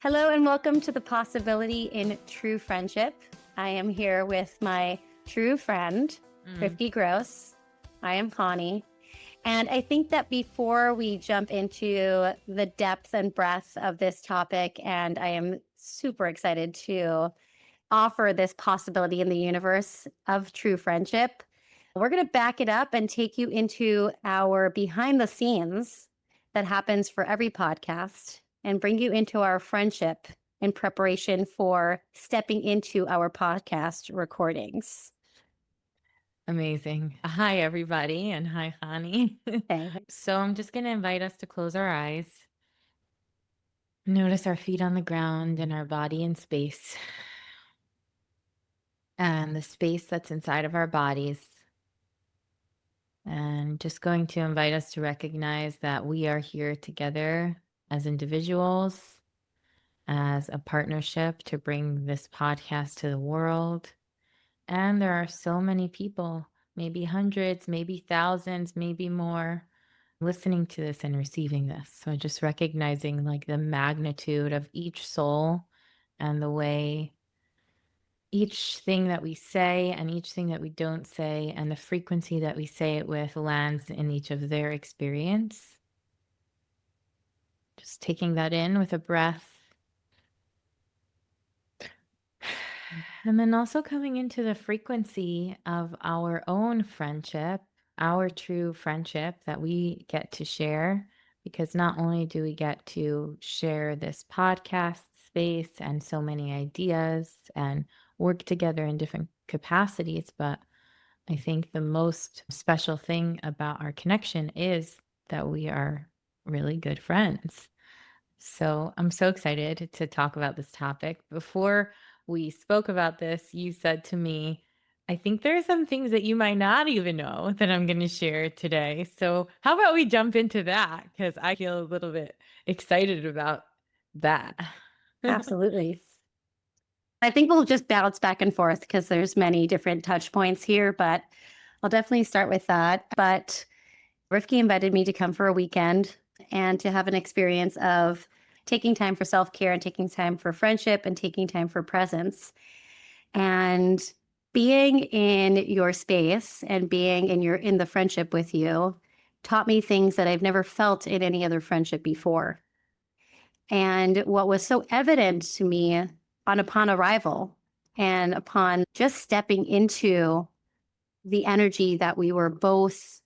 Hello and welcome to the Possibility in True Friendship. I am here with my true friend, Rivky Gross. I am Chani. And I think that before we jump into the depth and breadth of this topic, and I am super excited to offer this possibility in the universe of true friendship, we're going to back it up and take you into our behind the scenes that happens for every podcast and bring you into our friendship in preparation for stepping into our podcast recordings. Amazing. Hi, everybody, and hi, Hani. Okay. So I'm just going to invite us to close our eyes. Notice our feet on the ground and our body in space. And the space that's inside of our bodies. And just going to invite us to recognize that we are here together as individuals, as a partnership to bring this podcast to the world. And there are so many people, maybe hundreds, maybe thousands, maybe more, listening to this and receiving this. So just recognizing like the magnitude of each soul and the way each thing that we say and each thing that we don't say and the frequency that we say it with lands in each of their experience. Just taking that in with a breath. And then also coming into the frequency of our own friendship, our true friendship that we get to share, because not only do we get to share this podcast space and so many ideas and work together in different capacities, but I think the most special thing about our connection is that we are really good friends. So I'm so excited to talk about this topic. Before we spoke about this, you said to me, I think there are some things that you might not even know that I'm going to share today. So how about we jump into that? Because I feel a little bit excited about that. Absolutely. I think we'll just bounce back and forth because there's many different touch points here, but I'll definitely start with that. But Rifki invited me to come for a weekend and to have an experience of taking time for self-care and taking time for friendship and taking time for presence. And being in your space and being in the friendship with you taught me things that I've never felt in any other friendship before. And what was so evident to me upon arrival and upon just stepping into the energy that we were both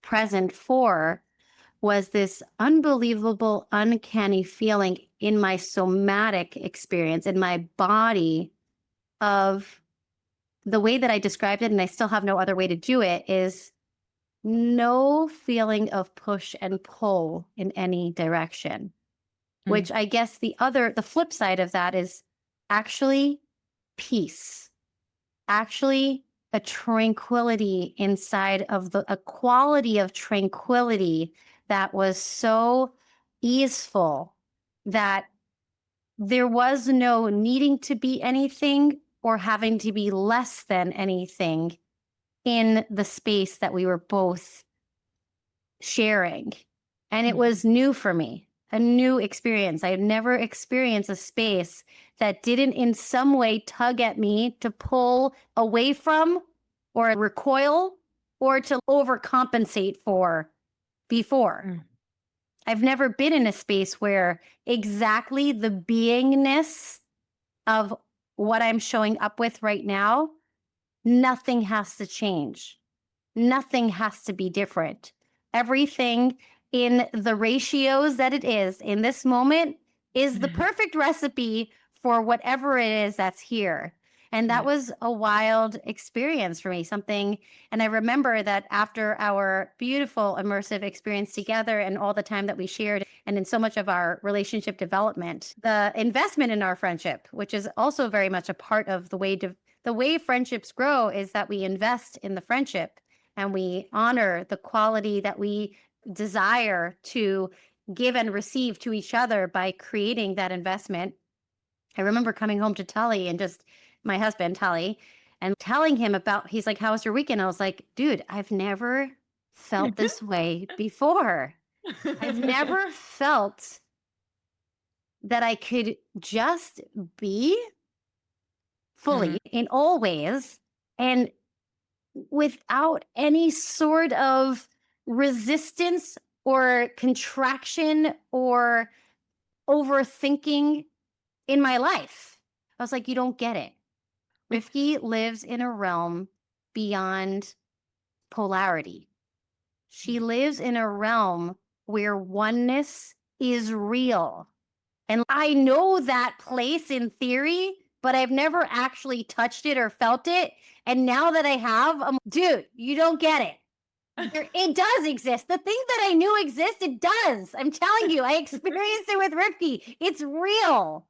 present for was this unbelievable, uncanny feeling in my somatic experience, in my body, of the way that I described it, and I still have no other way to do it, is no feeling of push and pull in any direction. Which I guess the flip side of that is actually peace, actually a tranquility inside of a quality of tranquility that was so easeful that there was no needing to be anything or having to be less than anything in the space that we were both sharing. And it was new for me, a new experience. I had never experienced a space that didn't in some way tug at me to pull away from or recoil or to overcompensate for before. I've never been in a space where exactly the beingness of what I'm showing up with right now, nothing has to change. Nothing has to be different. Everything in the ratios that it is in this moment is the perfect recipe for whatever it is that's here. And that was a wild experience for me, something. And I remember that after our beautiful immersive experience together and all the time that we shared, and in so much of our relationship development, the investment in our friendship, which is also very much a part of the way friendships grow, is that we invest in the friendship and we honor the quality that we desire to give and receive to each other by creating that investment. I remember coming home to Tully and just my husband, Tully, and telling him about, he's like, how was your weekend? I was like, dude, I've never felt this way before. I've never felt that I could just be fully in all ways and without any sort of resistance or contraction or overthinking in my life. I was like, you don't get it. Rivky lives in a realm beyond polarity. She lives in a realm where oneness is real. And I know that place in theory, but I've never actually touched it or felt it. And now that I have, dude, you don't get it. It does exist. The thing that I knew existed does. I'm telling you, I experienced it with Rivky. It's real.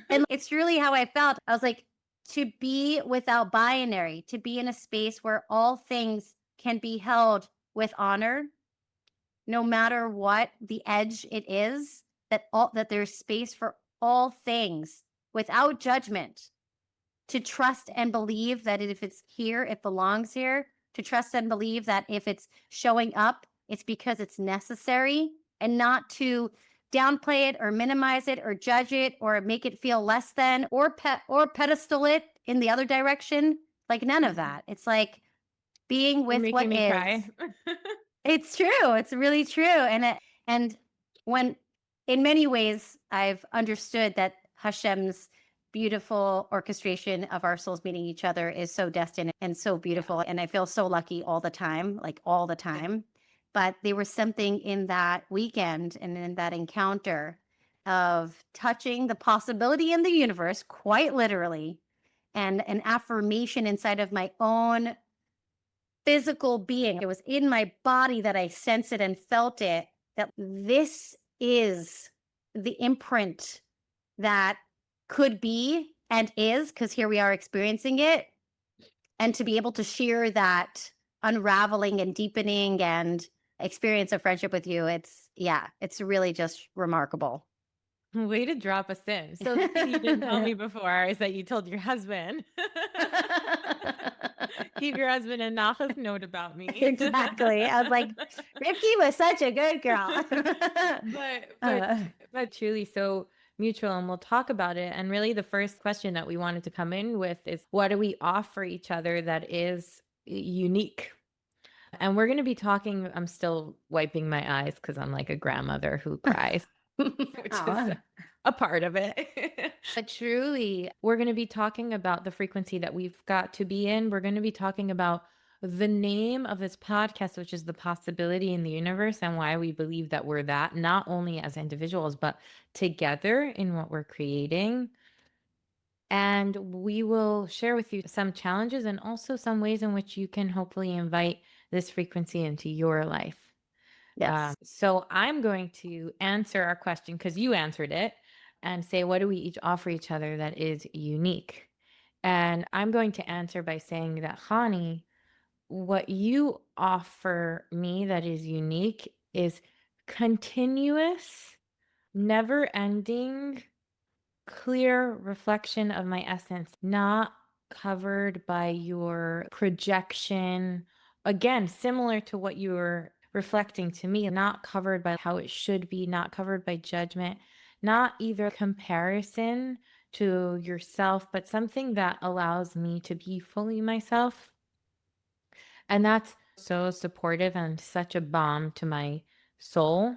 And it's really how I felt. I was like, to be without binary, to be in a space where all things can be held with honor, no matter what the edge it is, that there's space for all things without judgment, to trust and believe that if it's here, it belongs here, to trust and believe that if it's showing up, it's because it's necessary, and not to downplay it or minimize it or judge it or make it feel less than or pedestal it in the other direction. Like none of that. It's like being with what me is. Cry. It's true. It's really true. And when in many ways I've understood that Hashem's beautiful orchestration of our souls meeting each other is so destined and so beautiful. And I feel so lucky all the time, like all the time. But there was something in that weekend and in that encounter of touching the possibility in the universe, quite literally, and an affirmation inside of my own physical being. It was in my body that I sensed it and felt it, that this is the imprint that could be and is, because here we are experiencing it. And to be able to share that unraveling and deepening and experience of friendship with you, it's really just remarkable. Way to drop us in. So the thing you didn't tell me before is that you told your husband. Keep your husband a nauseous note about me. Exactly. I was like, Rivky was such a good girl. but truly so mutual, and we'll talk about it. And really the first question that we wanted to come in with is, what do we offer each other that is unique? And we're going to be talking, I'm still wiping my eyes because I'm like a grandmother who cries, which is a part of it. But truly, we're going to be talking about the frequency that we've got to be in. We're going to be talking about the name of this podcast, which is the possibility in the universe, and why we believe that we're that, not only as individuals, but together in what we're creating. And we will share with you some challenges and also some ways in which you can hopefully invite this frequency into your life. Yes. So I'm going to answer our question because you answered it and say, what do we each offer each other that is unique? And I'm going to answer by saying that, Chani, what you offer me that is unique is continuous, never ending, clear reflection of my essence, not covered by your projection. Again, similar to what you were reflecting to me, not covered by how it should be, not covered by judgment, not either comparison to yourself, but something that allows me to be fully myself. And that's so supportive and such a balm to my soul.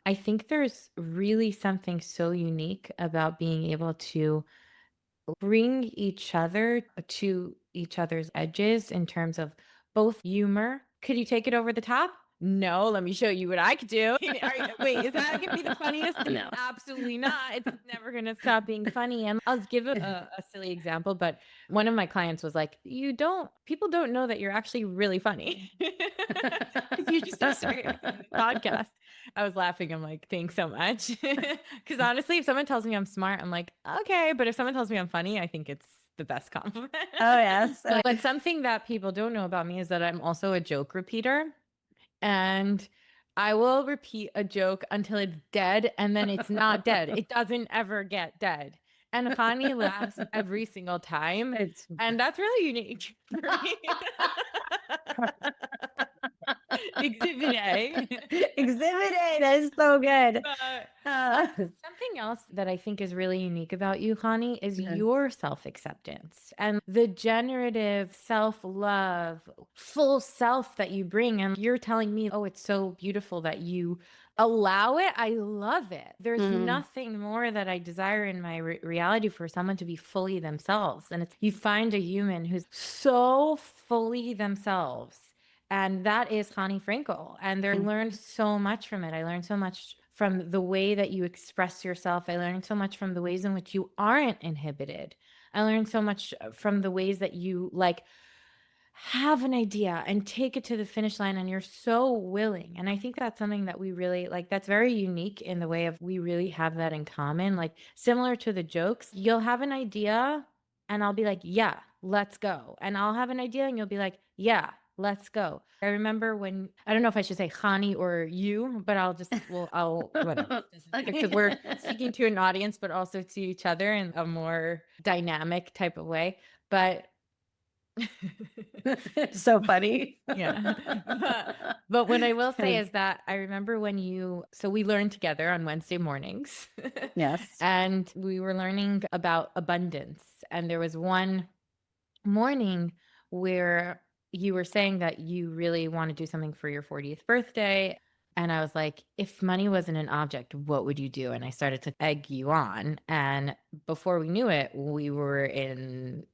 I think there's really something so unique about being able to bring each other to each other's edges in terms of both humor. Could you take it over the top? No, let me show you what I could do. Wait, is that going to be the funniest? No. Absolutely not. It's never going to stop being funny. And I'll give a silly example, but one of my clients was like, people don't know that you're actually really funny. You just started the podcast. I was laughing. I'm like, thanks so much. Because honestly, if someone tells me I'm smart, I'm like, okay. But if someone tells me I'm funny, I think it's the best compliment. Oh, yes. But something that people don't know about me is that I'm also a joke repeater. And I will repeat a joke until it's dead, and then it's not dead. It doesn't ever get dead. And Chani laughs every single time. And that's really unique for me. Exhibit A. Exhibit A. That is so good. But Uh, something else that I think is really unique about you, Connie, is Yeah. your self acceptance and the generative self love, full self that you bring. And you're telling me, oh, it's so beautiful that you allow it. I love it. There's nothing more that I desire in my reality for someone to be fully themselves. And it's you find a human who's so fully themselves. And that is Connie Frankel. And I learned so much from it. I learned so much from the way that you express yourself. I learned so much from the ways in which you aren't inhibited. I learned so much from the ways that you like have an idea and take it to the finish line and you're so willing. And I think that's something that we really like, that's very unique in the way of we really have that in common. Like similar to the jokes, you'll have an idea and I'll be like, yeah, let's go. And I'll have an idea and you'll be like, yeah, let's go. I remember when, I don't know if I should say Hani or you, but I'll, whatever. Because we're speaking to an audience, but also to each other in a more dynamic type of way. But so funny. yeah. But what I will say is that I remember so we learned together on Wednesday mornings. Yes. And we were learning about abundance. And there was one morning where you were saying that you really want to do something for your 40th birthday. And I was like, if money wasn't an object, what would you do? And I started to egg you on. And before we knew it, we were in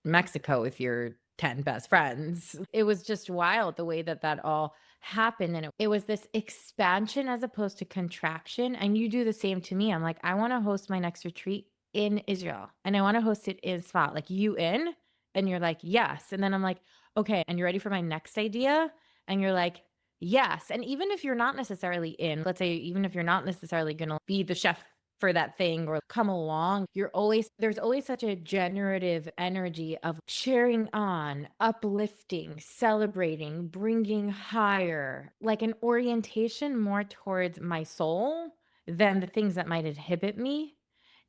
Mexico with your 10 best friends. It was just wild the way that that all happened. And it was this expansion as opposed to contraction. And you do the same to me. I'm like, I want to host my next retreat in Israel and I want to host it in Svat. Like, you in? And you're like, yes. And then I'm like, okay. And you're ready for my next idea? And you're like, yes. And even if you're not necessarily in, let's say, even if you're not necessarily going to be the chef for that thing or come along, there's always such a generative energy of cheering on, uplifting, celebrating, bringing higher, like an orientation more towards my soul than the things that might inhibit me,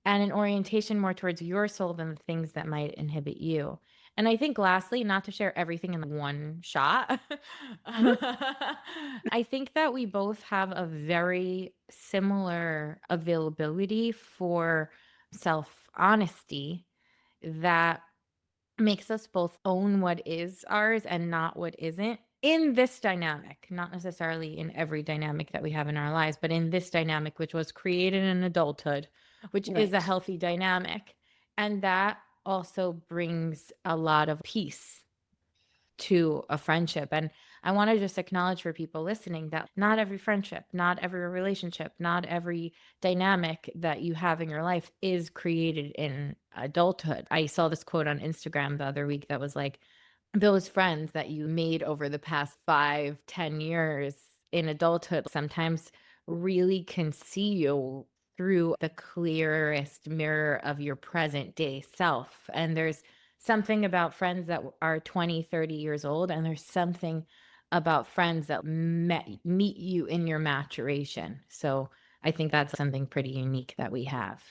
and an orientation more towards your soul than the things that might inhibit you. And I think lastly, not to share everything in one shot, I think that we both have a very similar availability for self honesty that makes us both own what is ours and not what isn't in this dynamic, not necessarily in every dynamic that we have in our lives, but in this dynamic, which was created in adulthood, which is a Right. healthy dynamic. And that also brings a lot of peace to a friendship. And I want to just acknowledge for people listening that not every friendship, not every relationship, not every dynamic that you have in your life is created in adulthood. I saw this quote on Instagram the other week that was like, those friends that you made over the past 5-10 years in adulthood sometimes really can see you through the clearest mirror of your present day self. And there's something about friends that are 20-30 years old, and there's something about friends that meet you in your maturation. So I think that's something pretty unique that we have.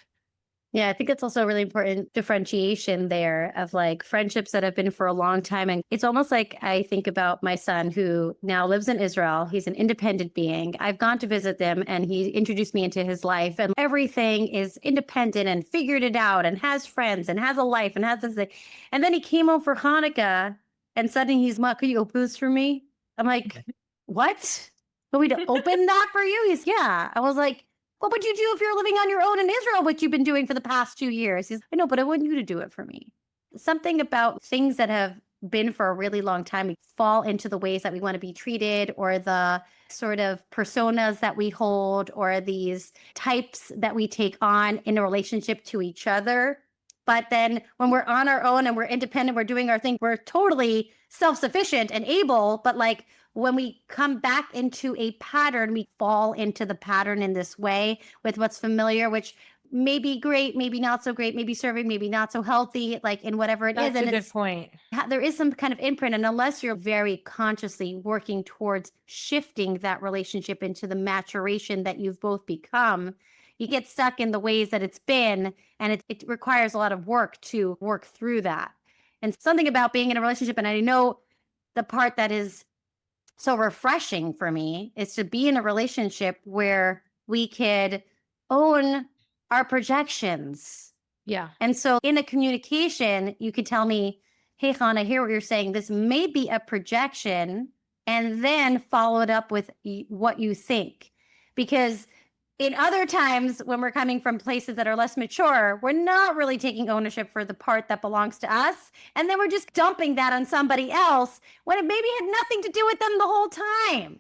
Yeah, I think it's also a really important differentiation there of like friendships that have been for a long time. And it's almost like I think about my son who now lives in Israel. He's an independent being. I've gone to visit them and he introduced me into his life, and everything is independent and figured it out and has friends and has a life and has this thing. And then he came home for Hanukkah and suddenly he's, "Ma, could you open this for me?" I'm like, "What? Want me to open that for you?" He's, "Yeah." I was like, "What would you do if you're living on your own in Israel, which you've been doing for the past 2 years?" He's, "I know, but I want you to do it for me." Something about things that have been for a really long time, we fall into the ways that we want to be treated, or the sort of personas that we hold, or these types that we take on in a relationship to each other. But then when we're on our own and we're independent, we're doing our thing, we're totally self sufficient and able. But like when we come back into a pattern, we fall into the pattern in this way with what's familiar, which may be great, maybe not so great, maybe serving, maybe not so healthy, like in whatever it is. That's And a good it's point. there is some kind of imprint. And unless you're very consciously working towards shifting that relationship into the maturation that you've both become, you get stuck in the ways that it's been. And it requires a lot of work to work through that. And something about being in a relationship, and I know the part that is so refreshing for me is to be in a relationship where we could own our projections. Yeah. And so in a communication, you could tell me, hey, Han, I hear what you're saying. This may be a projection, and then follow it up with what you think. Because in other times when we're coming from places that are less mature, we're not really taking ownership for the part that belongs to us. And then we're just dumping that on somebody else when it maybe had nothing to do with them the whole time.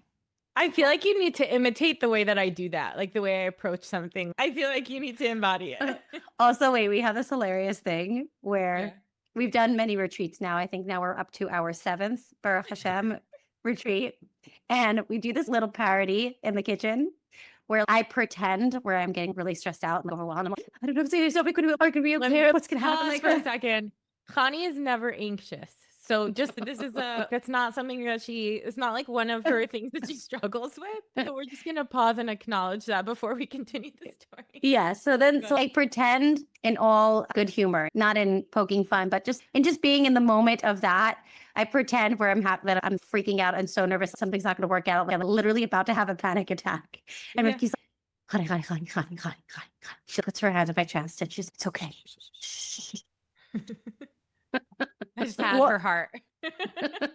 I feel like you need to imitate the way that I do that, like the way I approach something. I feel like you need to embody it. Also, wait, we have this hilarious thing where Yeah. we've done many retreats now. I think now we're up to our 7th Baruch Hashem retreat. And we do this little parody in the kitchen where I pretend where I'm getting really stressed out and overwhelmed. I'm like, I don't know if it's going to be okay. What's going to happen? Pause for a second. Chani is never anxious. So just that's not something that it's not like one of her things that she struggles with. So we're just going to pause and acknowledge that before we continue the story. Yeah. So I pretend in all good humor, not in poking fun, but just being in the moment of that. I pretend where that I'm freaking out and so nervous something's not going to work out. Like I'm literally about to have a panic attack. And Ricky's like, honey. She puts her hand on my chest and she's, it's okay. I just had her heart.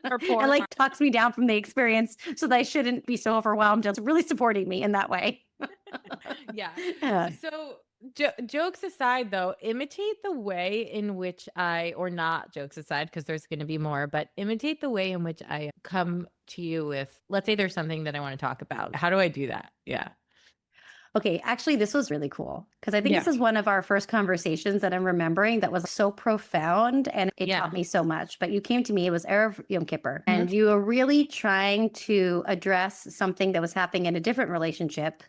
Her poor and heart. talks me down from the experience so that I shouldn't be so overwhelmed. It's really supporting me in that way. Yeah. So jokes aside, though, imitate the way in which or not jokes aside, because there's going to be more, but imitate the way in which I come to you with, let's say there's something that I want to talk about. How do I do that? Yeah. Okay, actually, this was really cool because I think this is one of our first conversations that I'm remembering that was so profound and it taught me so much. But you came to me, it was Erev Yom Kippur, and you were really trying to address something that was happening in a different relationship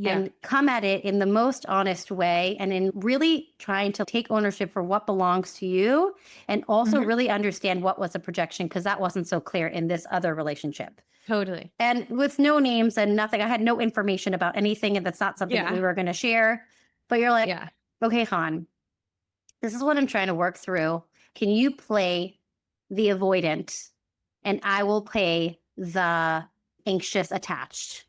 and come at it in the most honest way and in really trying to take ownership for what belongs to you and also really understand what was a projection because that wasn't so clear in this other relationship. Totally. And with no names and nothing, I had no information about anything and that's not something that we were going to share. But you're like, okay, Han, this is what I'm trying to work through. Can you play the avoidant and I will play the anxious attached?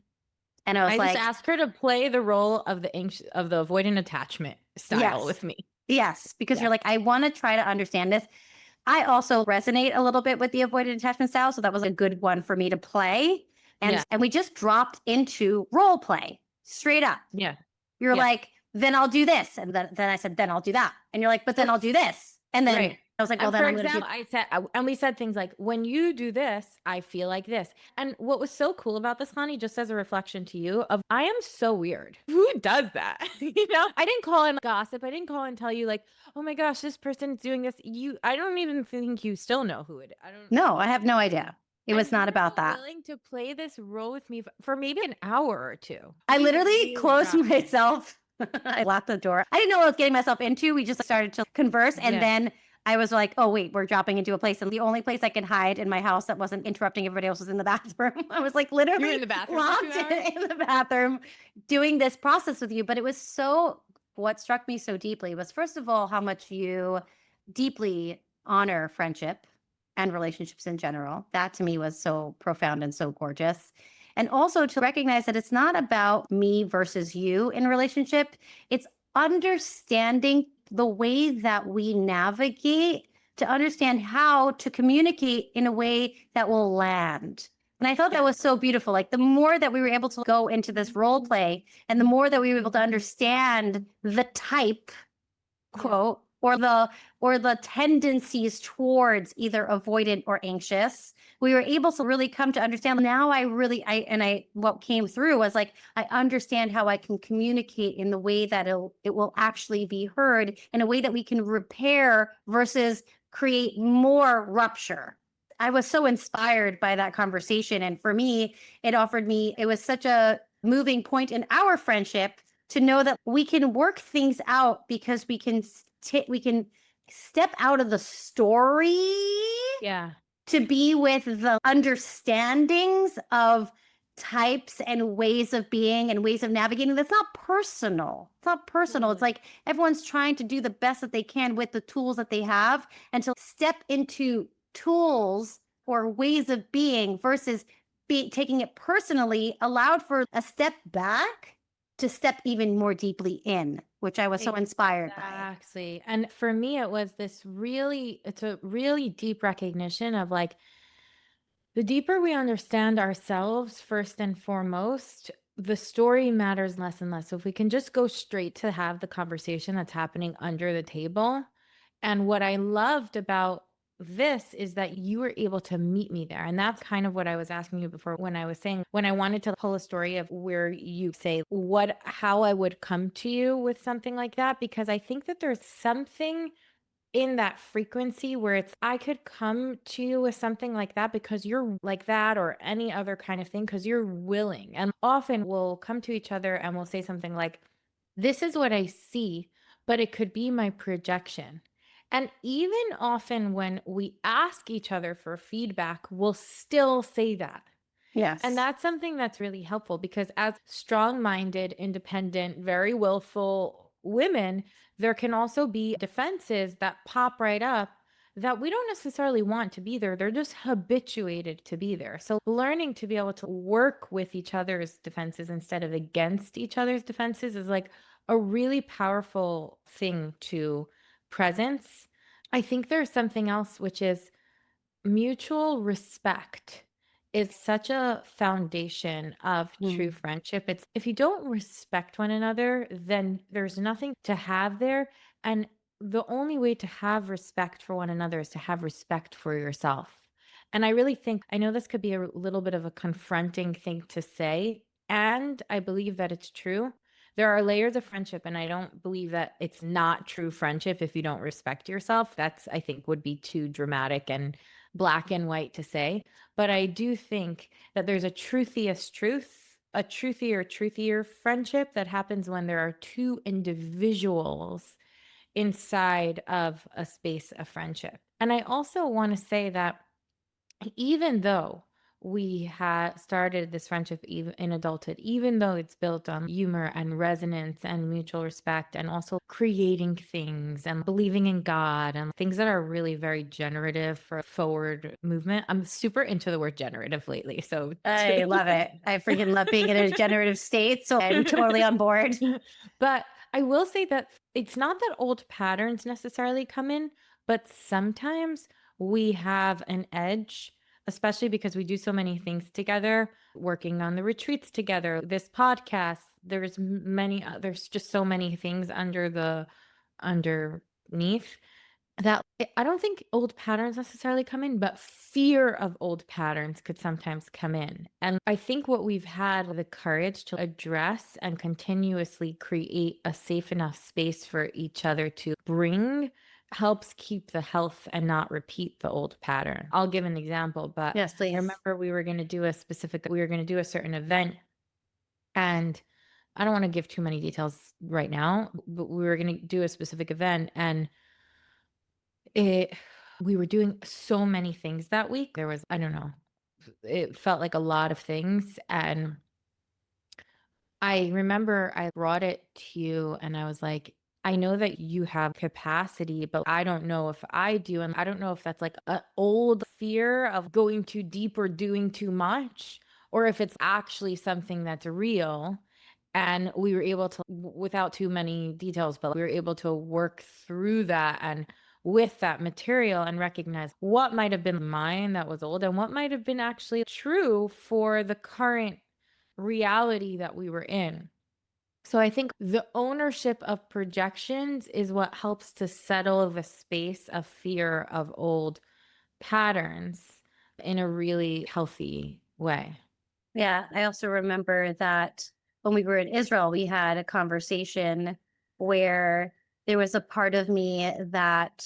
And I just asked her to play the role of the avoidant attachment style with me. Yes, because you're like, I want to try to understand this. I also resonate a little bit with the avoidant attachment style. So that was a good one for me to play. And we just dropped into role play straight up. Yeah. You're like, then I'll do this. And then I said, then I'll do that. And you're like, but then I'll do this. And then I was like, well, then I'm going to do. I said, and we said things like, when you do this, I feel like this. And what was so cool about this, Chani, just as a reflection to you of, I am so weird. Who does that? I didn't call in gossip. I didn't call and tell you like, oh my gosh, this person's doing this. I don't even think you still know who it is. No, I have no idea. It was not about that. Willing to play this role with me for maybe an hour or two. I literally closed myself. I locked the door. I didn't know what I was getting myself into. We just started to converse. And then I was like, oh, wait, we're dropping into a place. And the only place I could hide in my house that wasn't interrupting everybody else was in the bathroom. I was like literally in the bathroom locked in the bathroom doing this process with you. But it was what struck me so deeply was, first of all, how much you deeply honor friendship and relationships in general. That to me was so profound and so gorgeous. And also to recognize that it's not about me versus you in relationship. It's understanding the way that we navigate to understand how to communicate in a way that will land. And I thought that was so beautiful. Like the more that we were able to go into this role play and the more that we were able to understand the type, quote, or the tendencies towards either avoidant or anxious, we were able to really come to understand. Now what came through was like, I understand how I can communicate in the way that it will actually be heard in a way that we can repair versus create more rupture. I was so inspired by that conversation. And for me, it was such a moving point in our friendship to know that we can work things out because we can step out of the story to be with the understandings of types and ways of being and ways of navigating. That's not personal. It's not personal. It's like everyone's trying to do the best that they can with the tools that they have and to step into tools or ways of being versus taking it personally allowed for a step back to step even more deeply in, which I was so inspired by. Exactly. And for me, it's a really deep recognition of like, the deeper we understand ourselves, first and foremost, the story matters less and less. So if we can just go straight to have the conversation that's happening under the table. And what I loved about this is that you were able to meet me there. And that's kind of what I was asking you before when I was saying, when I wanted to pull a story of where you say how I would come to you with something like that, because I think that there's something in that frequency where it's I could come to you with something like that because you're like that, or any other kind of thing, because you're willing. And often we'll come to each other and we'll say something like, this is what I see, but it could be my projection. And even often when we ask each other for feedback, we'll still say that. And Yes. that's something that's really helpful, because as strong minded, independent, very willful women, there can also be defenses that pop right up that we don't necessarily want to be there. They're just habituated to be there. So learning to be able to work with each other's defenses instead of against each other's defenses is like a really powerful thing to presence. I think there's something else, which is mutual respect is such a foundation of true Mm. friendship. It's if you don't respect one another, then there's nothing to have there. And the only way to have respect for one another is to have respect for yourself. And I really think, I know this could be a little bit of a confronting thing to say, and I believe that it's true. There are layers of friendship, and I don't believe that it's not true friendship if you don't respect yourself. That's, I think, would be too dramatic and black and white to say. But I do think that there's a truthier friendship that happens when there are two individuals inside of a space of friendship. And I also want to say that even though we had started this friendship even in adulthood, even though it's built on humor and resonance and mutual respect, and also creating things and believing in God and things that are really very generative for forward movement. I'm super into the word generative lately. So I love it. I freaking love being in a generative state. So I'm totally on board. But I will say that it's not that old patterns necessarily come in, but sometimes we have an edge, especially because we do so many things together, working on the retreats together, this podcast. There's just so many things underneath that I don't think old patterns necessarily come in, but fear of old patterns could sometimes come in. And I think what we've had the courage to address and continuously create a safe enough space for each other to bring helps keep the health and not repeat the old pattern. I'll give an example, but Yes, I please. remember we were going to do a certain event, and I don't want to give too many details right now, but we were going to do a specific event, and it we were doing so many things that week. There was, I don't know, it felt like a lot of things. And I remember I brought it to you and I was like, I know that you have capacity, but I don't know if I do. And I don't know if that's like an old fear of going too deep or doing too much, or if it's actually something that's real. And we were able to, without too many details, but we were able to work through that and with that material and recognize what might have been mine that was old and what might have been actually true for the current reality that we were in. So I think the ownership of projections is what helps to settle the space of fear of old patterns in a really healthy way. Yeah, I also remember that when we were in Israel, we had a conversation where there was a part of me that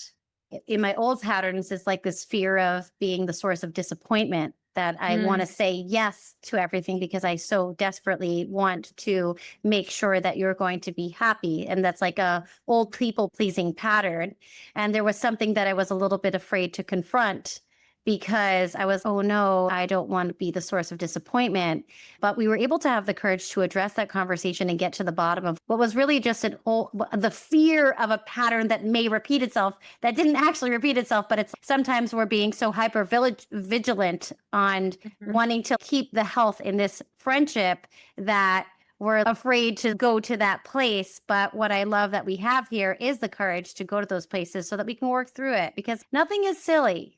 in my old patterns is like this fear of being the source of disappointment, that I want to say yes to everything because I so desperately want to make sure that you're going to be happy. And that's like a old people pleasing pattern. And there was something that I was a little bit afraid to confront because I was, oh no, I don't want to be the source of disappointment. But we were able to have the courage to address that conversation and get to the bottom of what was really just the fear of a pattern that may repeat itself, that didn't actually repeat itself. But it's sometimes we're being so hyper vigilant on wanting to keep the health in this friendship that we're afraid to go to that place. But what I love that we have here is the courage to go to those places so that we can work through it, because nothing is silly.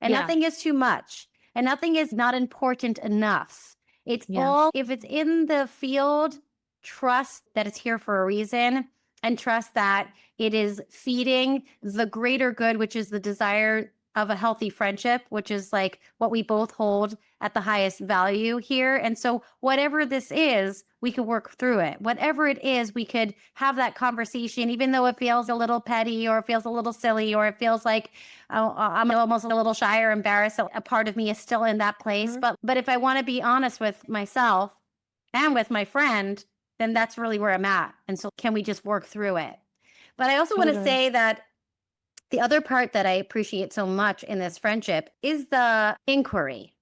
And Yeah. nothing is too much. And nothing is not important enough. It's Yeah. all, if it's in the field, trust that it's here for a reason, and trust that it is feeding the greater good, which is the desire of a healthy friendship, which is like what we both hold at the highest value here. And so, whatever this is, we could work through it. Whatever it is, we could have that conversation, even though it feels a little petty or it feels a little silly or it feels like I'm almost a little shy or embarrassed. So a part of me is still in that place. But if I want to be honest with myself and with my friend, then that's really where I'm at. And so, can we just work through it? But I also want to Totally. say that the other part that I appreciate so much in this friendship is the inquiry.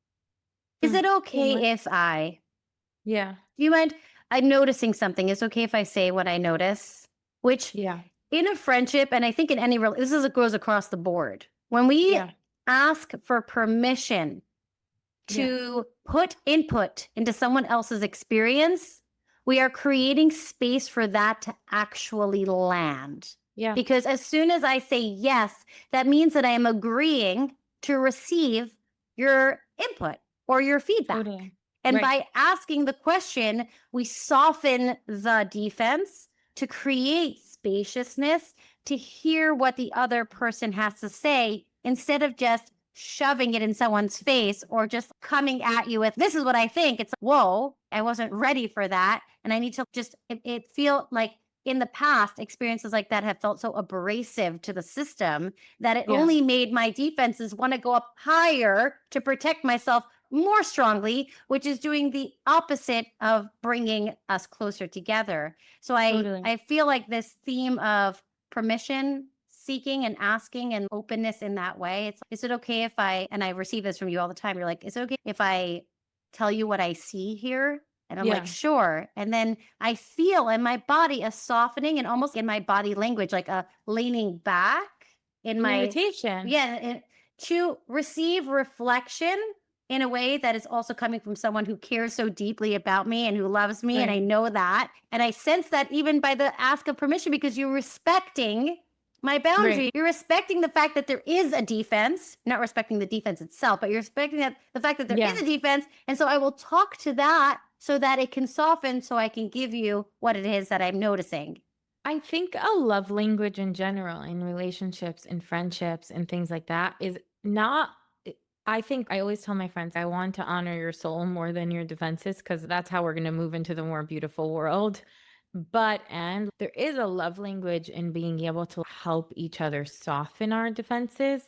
Is it okay if I, Yeah. do you mind? I'm noticing something. It's okay if I say what I notice, which Yeah. in a friendship, and I think in any real, this is, it goes across the board. When we Yeah. ask for permission to put input into someone else's experience, we are creating space for that to actually land. Yeah. Because as soon as I say yes, that means that I am agreeing to receive your input or your feedback. Totally. And Right. by asking the question, we soften the defense to create spaciousness, to hear what the other person has to say instead of just shoving it in someone's face or just coming at you with, this is what I think. It's, whoa, I wasn't ready for that. And I need to just, it feel like in the past, experiences like that have felt so abrasive to the system that it Yeah. only made my defenses want to go up higher to protect myself more strongly, which is doing the opposite of bringing us closer together. So Totally. I feel like this theme of permission seeking and asking and openness in that way. It's, is it okay if I, and I receive this from you all the time, you're like, is it okay if I tell you what I see here? And I'm like, Yeah. sure. And then I feel in my body a softening and almost in my body language, like a leaning back in An my, invitation. yeah, to receive reflection in a way that is also coming from someone who cares so deeply about me and who loves me. And I Right. know that. And I sense that even by the ask of permission, because you're respecting my boundary. Right. You're respecting the fact that there is a defense, not respecting the defense itself, but you're respecting that the fact that there is Yeah. a defense. And so I will talk to that so that it can soften, so I can give you what it is that I'm noticing. I think a love language in general, in relationships and friendships and things like that, is not. I think I always tell my friends, I want to honor your soul more than your defenses, because that's how we're going to move into the more beautiful world. And there is a love language in being able to help each other soften our defenses.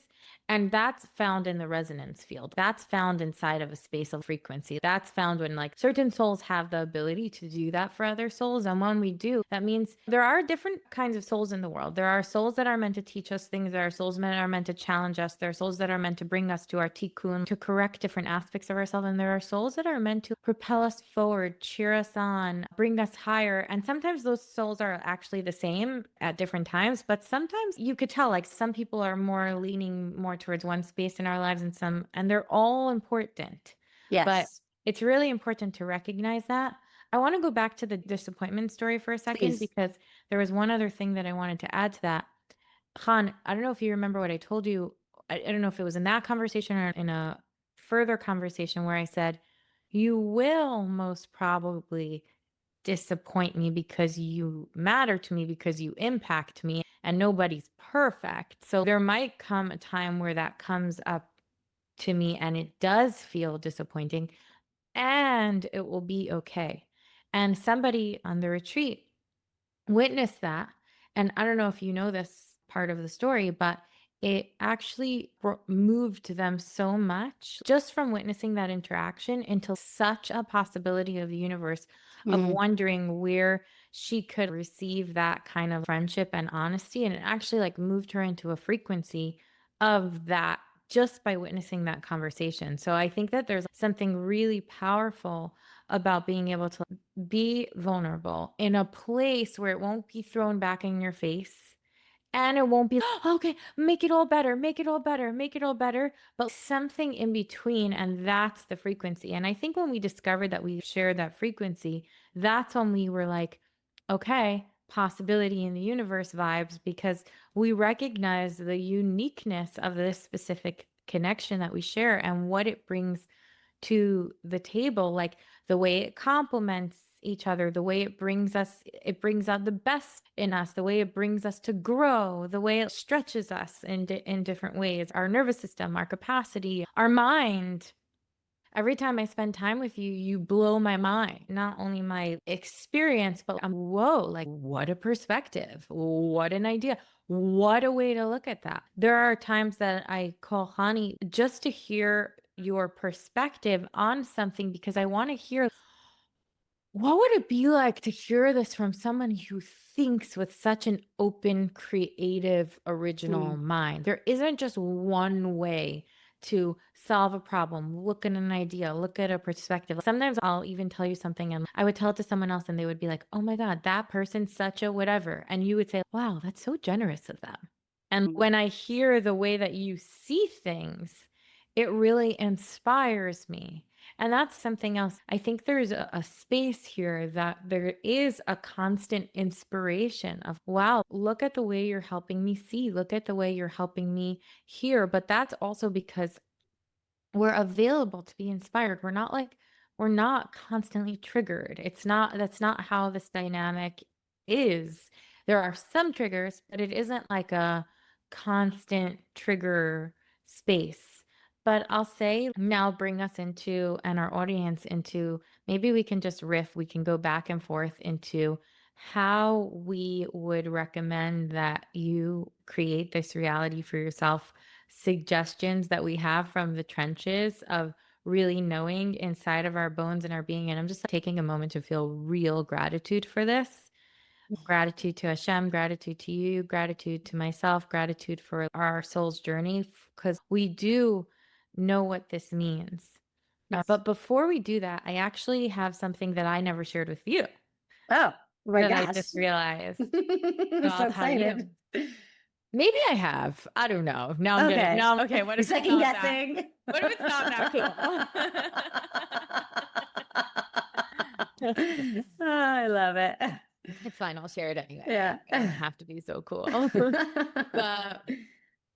And that's found in the resonance field. That's found inside of a space of frequency. That's found when like certain souls have the ability to do that for other souls. And when we do, that means there are different kinds of souls in the world. There are souls that are meant to teach us things. There are souls that are meant to challenge us. There are souls that are meant to bring us to our tikkun, to correct different aspects of ourselves. And there are souls that are meant to propel us forward, cheer us on, bring us higher. And sometimes those souls are actually the same at different times, but sometimes you could tell like some people are more leaning more towards one space in our lives and they're all important. Yes. But it's really important to recognize that. I want to go back to the disappointment story for a second, Please. because there was one other thing that I wanted to add to that. Khan, I don't know if you remember what I told you. I don't know if it was in that conversation or in a further conversation where I said, you will most probably disappoint me because you matter to me, because you impact me, and nobody's perfect. So there might come a time where that comes up to me and it does feel disappointing, and it will be okay. And somebody on the retreat witnessed that. And I don't know if you know this part of the story, but it actually moved them so much just from witnessing that interaction into such a possibility of the universe of wondering where she could receive that kind of friendship and honesty. And it actually like moved her into a frequency of that just by witnessing that conversation. So I think that there's something really powerful about being able to be vulnerable in a place where it won't be thrown back in your face. And it won't be, okay, make it all better, make it all better, make it all better, but something in between. And that's the frequency. And I think when we discovered that we shared that frequency, that's when we were like, okay, possibility in the universe vibes, because we recognize the uniqueness of this specific connection that we share and what it brings to the table, like the way it complements each other, the way it brings out the best in us, the way it brings us to grow, the way it stretches us in different ways, our nervous system, our capacity, our mind. Every time I spend time with you, you blow my mind. Not only my experience, but I'm, whoa, like what a perspective, what an idea, what a way to look at that. There are times that I call Hani just to hear your perspective on something, because I want to hear, what would it be like to hear this from someone who thinks with such an open, creative, original mind? There isn't just one way to solve a problem, look at an idea, look at a perspective. Sometimes I'll even tell you something and I would tell it to someone else and they would be like, oh my God, that person's such a whatever. And you would say, wow, that's so generous of them. And when I hear the way that you see things, it really inspires me. And that's something else. I think there's a space here that there is a constant inspiration of, wow, look at the way you're helping me see, look at the way you're helping me hear. But that's also because we're available to be inspired. We're not constantly triggered. That's not how this dynamic is. There are some triggers, but it isn't like a constant trigger space. But I'll say now bring us into, and our audience into, maybe we can just riff, we can go back and forth into how we would recommend that you create this reality for yourself, suggestions that we have from the trenches of really knowing inside of our bones and our being. And I'm just taking a moment to feel real gratitude for this. Gratitude to Hashem, gratitude to you, gratitude to myself, gratitude for our soul's journey, because we do know what this means. Yes. But before we do that, I actually have something that I never shared with you Oh my that I gosh. just realized. So I'm so I'll tell you. excited. Maybe I have. I don't know. Now I'm Okay. now. Okay, what You're if it's second not that? guessing. What if it's not that cool? Oh, I love it. It's fine. I'll share it anyway. Yeah. It doesn't have to be so cool. But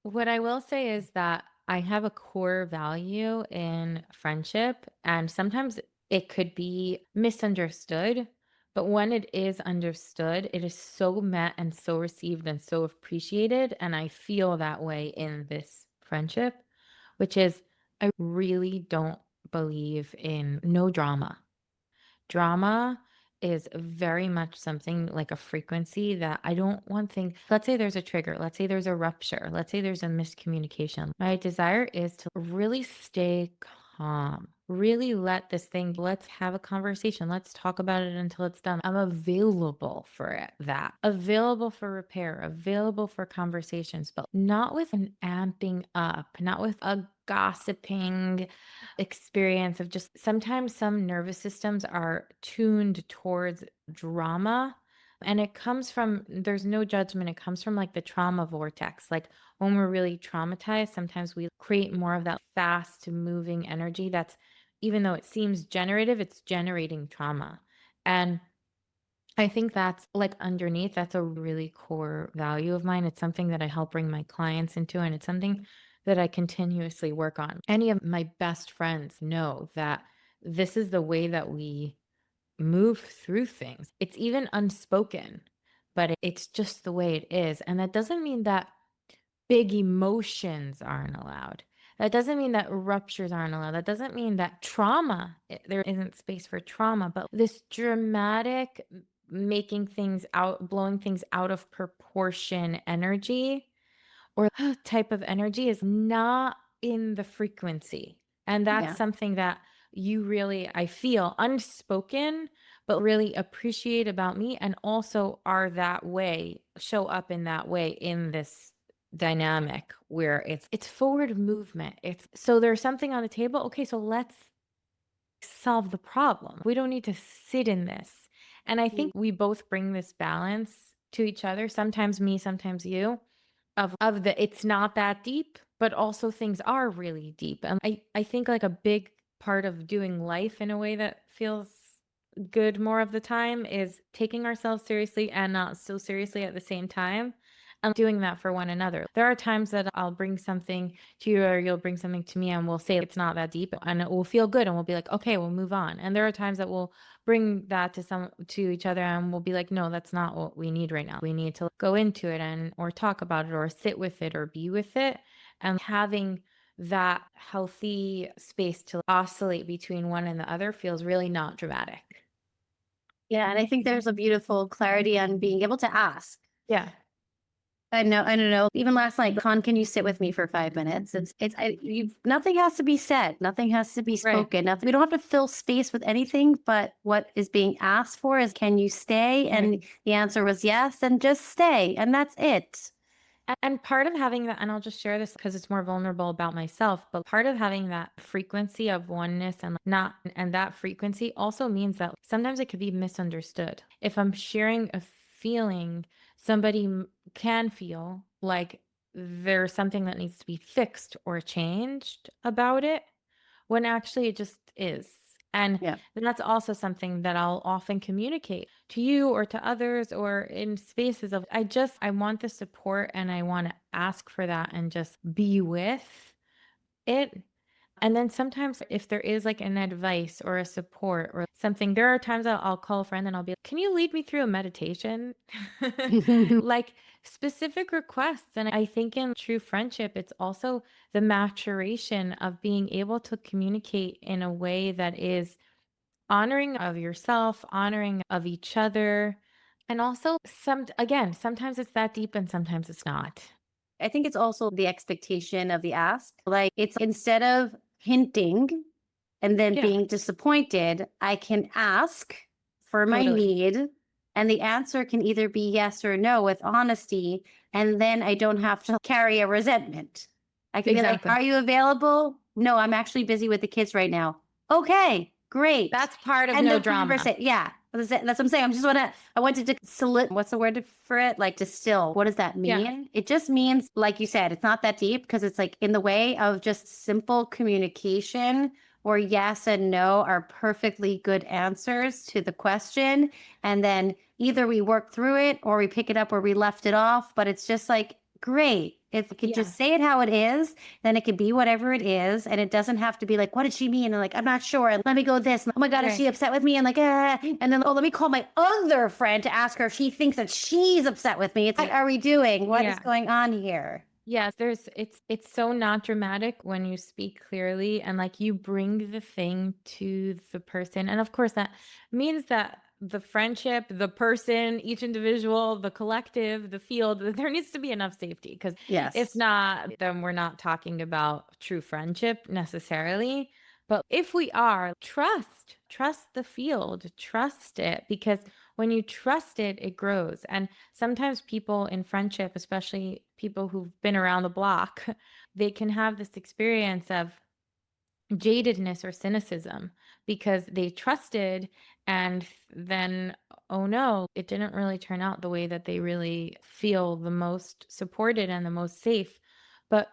what I will say is that I have a core value in friendship, and sometimes it could be misunderstood. But when it is understood, it is so met and so received and so appreciated. And I feel that way in this friendship, which is I really don't believe in no drama. Drama is very much something like a frequency that I don't want things. Let's say there's a trigger. Let's say there's a rupture. Let's say there's a miscommunication. My desire is to really stay calm. Really let this thing, let's have a conversation. Let's talk about it until it's done. I'm available for it, that. Available for repair, available for conversations, but not with an amping up, not with a gossiping experience of just sometimes some nervous systems are tuned towards drama. And it comes from, there's no judgment. It comes from like the trauma vortex. Like when we're really traumatized, sometimes we create more of that fast moving energy that's, even though it seems generative, it's generating trauma. And I think that's like underneath, that's a really core value of mine. It's something that I help bring my clients into, and it's something that I continuously work on. Any of my best friends know that this is the way that we move through things. It's even unspoken, but it's just the way it is. And that doesn't mean that big emotions aren't allowed. That doesn't mean that ruptures aren't allowed. That doesn't mean that trauma, there isn't space for trauma, but this dramatic making things out, blowing things out of proportion energy or type of energy is not in the frequency. And that's Yeah. something that you really, I feel unspoken, but really appreciate about me, and also are that way, show up in that way in this dynamic where it's forward movement. It's so there's something on the table. Okay, so let's solve the problem. We don't need to sit in this. And I think we both bring this balance to each other. Sometimes me, sometimes you, of the it's not that deep, but also things are really deep. And I think like a big part of doing life in a way that feels good more of the time is taking ourselves seriously and not so seriously at the same time. And doing that for one another. There are times that I'll bring something to you or you'll bring something to me and we'll say it's not that deep and it will feel good and we'll be like, okay, we'll move on. And there are times that we'll bring that to each other and we'll be like, no, that's not what we need right now. We need to go into it and or talk about it or sit with it or be with it. And having that healthy space to oscillate between one and the other feels really not dramatic. Yeah, and I think there's a beautiful clarity on being able to ask. Yeah. I know, I don't know. Even last night, Con, can you sit with me for 5 minutes? Nothing has to be said. Nothing has to be Right. spoken. Nothing, we don't have to fill space with anything, but what is being asked for is, can you stay? And the answer was yes, then just stay. And that's it. And part of having that, and I'll just share this because it's more vulnerable about myself, but part of having that frequency of oneness and not, and that frequency also means that sometimes it could be misunderstood. If I'm sharing a feeling, somebody can feel like there's something that needs to be fixed or changed about it, when actually it just is. And Yeah. that's also something that I'll often communicate to you or to others or in spaces of, I want the support and I want to ask for that and just be with it. And then sometimes if there is like an advice or a support or something, there are times that I'll call a friend and I'll be like, can you lead me through a meditation? Like specific requests. And I think in true friendship, it's also the maturation of being able to communicate in a way that is honoring of yourself, honoring of each other. And also sometimes it's that deep and sometimes it's not. I think it's also the expectation of the ask. Like, it's instead of hinting and then Yeah, being disappointed, I can ask for my totally. need. And the answer can either be yes or no with honesty. And then I don't have to carry a resentment. I can be like, Exactly. are you available? No, I'm actually busy with the kids right now. Okay, great. That's part of End no of drama. conversation. Yeah. That's what I'm saying. I wanted to what's the word for it? Like distill. What does that Yeah. mean? It just means, like you said, it's not that deep because it's like in the way of just simple communication where yes and no are perfectly good answers to the question. And then either we work through it or we pick it up where we left it off. But it's just like, great. If we could Yeah. just say it how it is, then it could be whatever it is. And it doesn't have to be like, what did she mean? And like, I'm not sure. And let me go this. And, oh my God, is she upset with me? And like, and then, oh, let me call my other friend to ask her if she thinks that she's upset with me. It's like, what are we doing? What is going on here? Yes, it's so not dramatic when you speak clearly and like you bring the thing to the person. And of course that means that the friendship, the person, each individual, the collective, the field, there needs to be enough safety because Yes. if not, then we're not talking about true friendship necessarily. But if we are, trust the field, trust it because when you trust it, it grows. And sometimes people in friendship, especially people who've been around the block, they can have this experience of jadedness or cynicism because they trusted and then, oh no, it didn't really turn out the way that they really feel the most supported and the most safe. But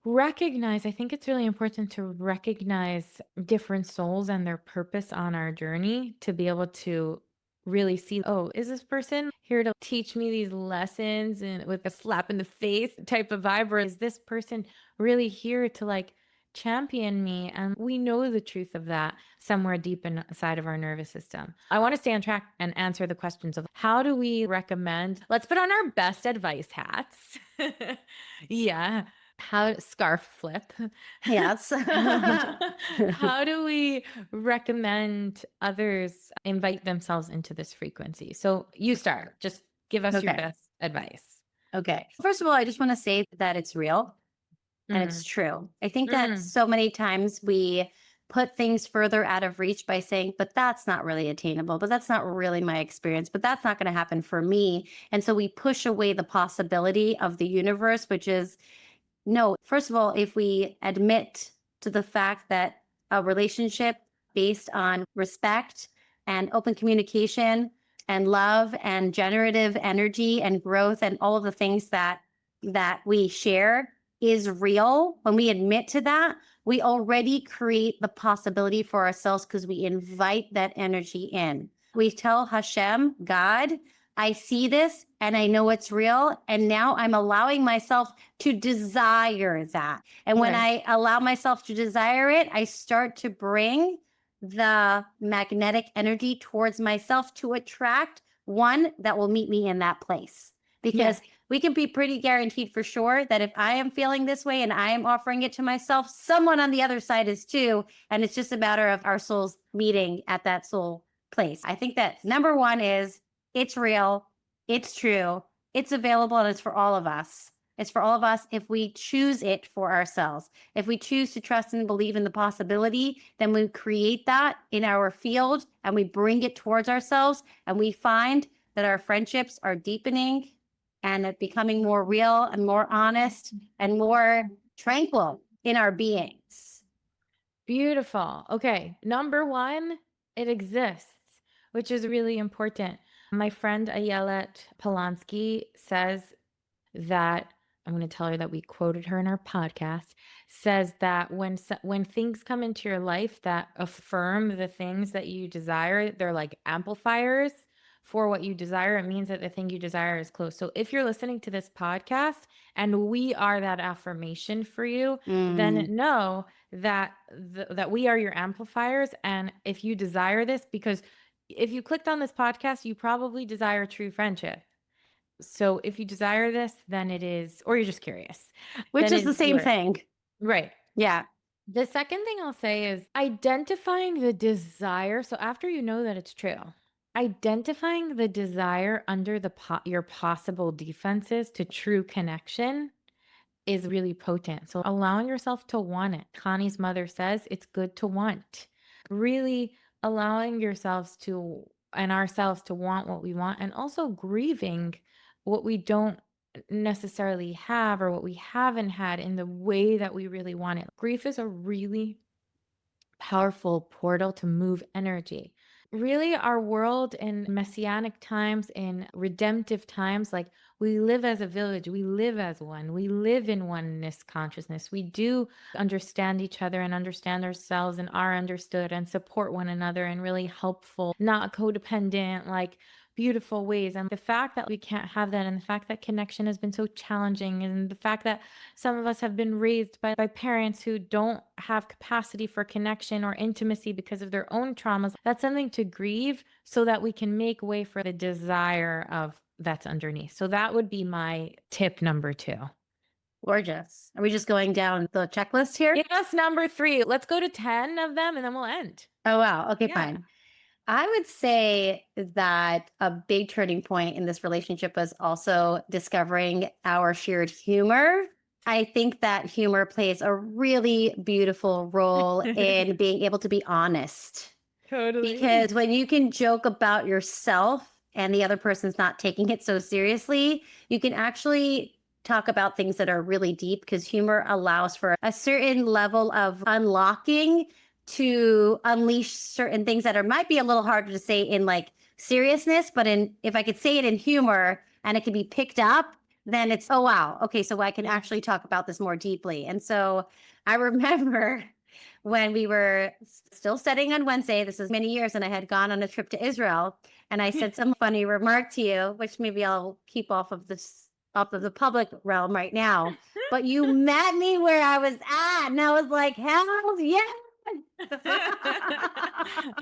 I think it's really important to recognize different souls and their purpose on our journey to be able to really see, oh, is this person here to teach me these lessons and with a slap in the face type of vibe? Or is this person really here to like champion me? And we know the truth of that somewhere deep inside of our nervous system. I want to stay on track and answer the questions of how do we recommend, let's put on our best advice hats. Yeah. How scarf flip. Yes. How do we recommend others invite themselves into this frequency? So you start. Just give us your Okay. best advice. Okay. First of all, I just want to say that it's real and it's Mm. true. I think that Mm. so many times we put things further out of reach by saying, but that's not really attainable, but that's not really my experience, but that's not going to happen for me. And so we push away the possibility of the universe, which is no. First of all, if we admit to the fact that a relationship based on respect and open communication and love and generative energy and growth and all of the things that we share is real, when we admit to that, we already create the possibility for ourselves because we invite that energy in. We tell Hashem, God, I see this and I know it's real. And now I'm allowing myself to desire that. And when Right. I allow myself to desire it, I start to bring the magnetic energy towards myself to attract one that will meet me in that place. Because we can be pretty guaranteed for sure that if I am feeling this way and I am offering it to myself, someone on the other side is too. And it's just a matter of our souls meeting at that soul place. I think that number one is it's real, it's true, it's available, and it's for all of us. It's for all of us if we choose it for ourselves. If we choose to trust and believe in the possibility, then we create that in our field and we bring it towards ourselves, and we find that our friendships are deepening and becoming more real and more honest and more tranquil in our beings. Beautiful. Okay. Number one, it exists, which is really important. My friend Ayelet Polanski says that I'm going to tell her that we quoted her in our podcast, says that when things come into your life that affirm the things that you desire, they're like amplifiers for what you desire. It means that the thing you desire is close. So if you're listening to this podcast and we are that affirmation for you, then know that that we are your amplifiers. And if you desire this, because if you clicked on this podcast, you probably desire true friendship. So if you desire this, then it is, or you're just curious, Which then is the it's same yours. thing. Right. Yeah. The second thing I'll say is identifying the desire. So after you know that it's true, identifying the desire under your possible defenses to true connection is really potent. So allowing yourself to want it. Connie's mother says it's good to want. Really allowing yourselves to and ourselves to want what we want, and also grieving what we don't necessarily have or what we haven't had in the way that we really want it. Grief is a really powerful portal to move energy. Really, our world in messianic times, in redemptive times, like we live as a village, we live as one, we live in oneness consciousness. We do understand each other and understand ourselves and are understood and support one another in really helpful, not codependent, like beautiful ways. And the fact that we can't have that, and the fact that connection has been so challenging, and the fact that some of us have been raised by parents who don't have capacity for connection or intimacy because of their own traumas, that's something to grieve so that we can make way for the desire of that's underneath. So that would be my tip number 2. Gorgeous. Are we just going down the checklist here? Yes, number 3. Let's go to 10 of them and then we'll end. Oh, wow. Okay, Yeah. fine. I would say that a big turning point in this relationship was also discovering our shared humor. I think that humor plays a really beautiful role in being able to be honest. Totally. Because when you can joke about yourself and the other person's not taking it so seriously, you can actually talk about things that are really deep, because humor allows for a certain level of unlocking to unleash certain things that might be a little harder to say in like seriousness, but in if I could say it in humor and it can be picked up, then it's, oh wow, okay, so I can actually talk about this more deeply. And so I remember when we were still studying on Wednesday, this was many years, and I had gone on a trip to Israel, and I said some funny remark to you, which maybe I'll keep off of the public realm right now. But you met me where I was at, and I was like, hell yeah.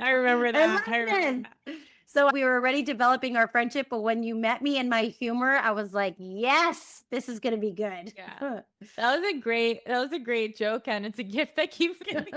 I remember that. I remember that. So we were already developing our friendship, but when you met me in my humor, I was like, yes, this is going to be good. Yeah. That was a great joke, and it's a gift that keeps giving.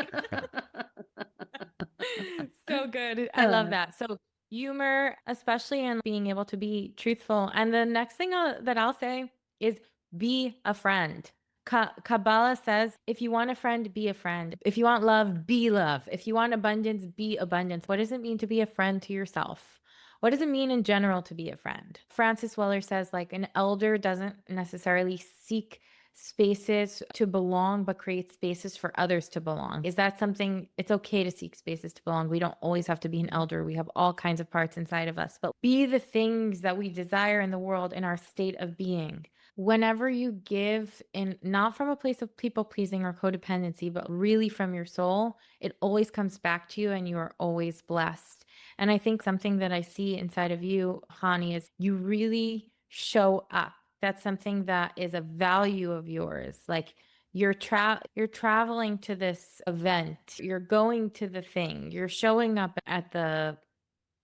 So good. I love that. So humor, especially in being able to be truthful. And the next thing that I'll say is be a friend. Kabbalah says, if you want a friend, be a friend. If you want love, be love. If you want abundance, be abundance. What does it mean to be a friend to yourself? What does it mean in general to be a friend? Francis Weller says, like, an elder doesn't necessarily seek spaces to belong, but create spaces for others to belong. Is that something? It's okay to seek spaces to belong. We don't always have to be an elder. We have all kinds of parts inside of us, but be the things that we desire in the world in our state of being. Whenever you give, in not from a place of people pleasing or codependency, but really from your soul, it always comes back to you and you are always blessed. And I think something that I see inside of you, Hani, is you really show up. That's something that is a value of yours. Like, you're traveling to this event, you're going to the thing, you're showing up at the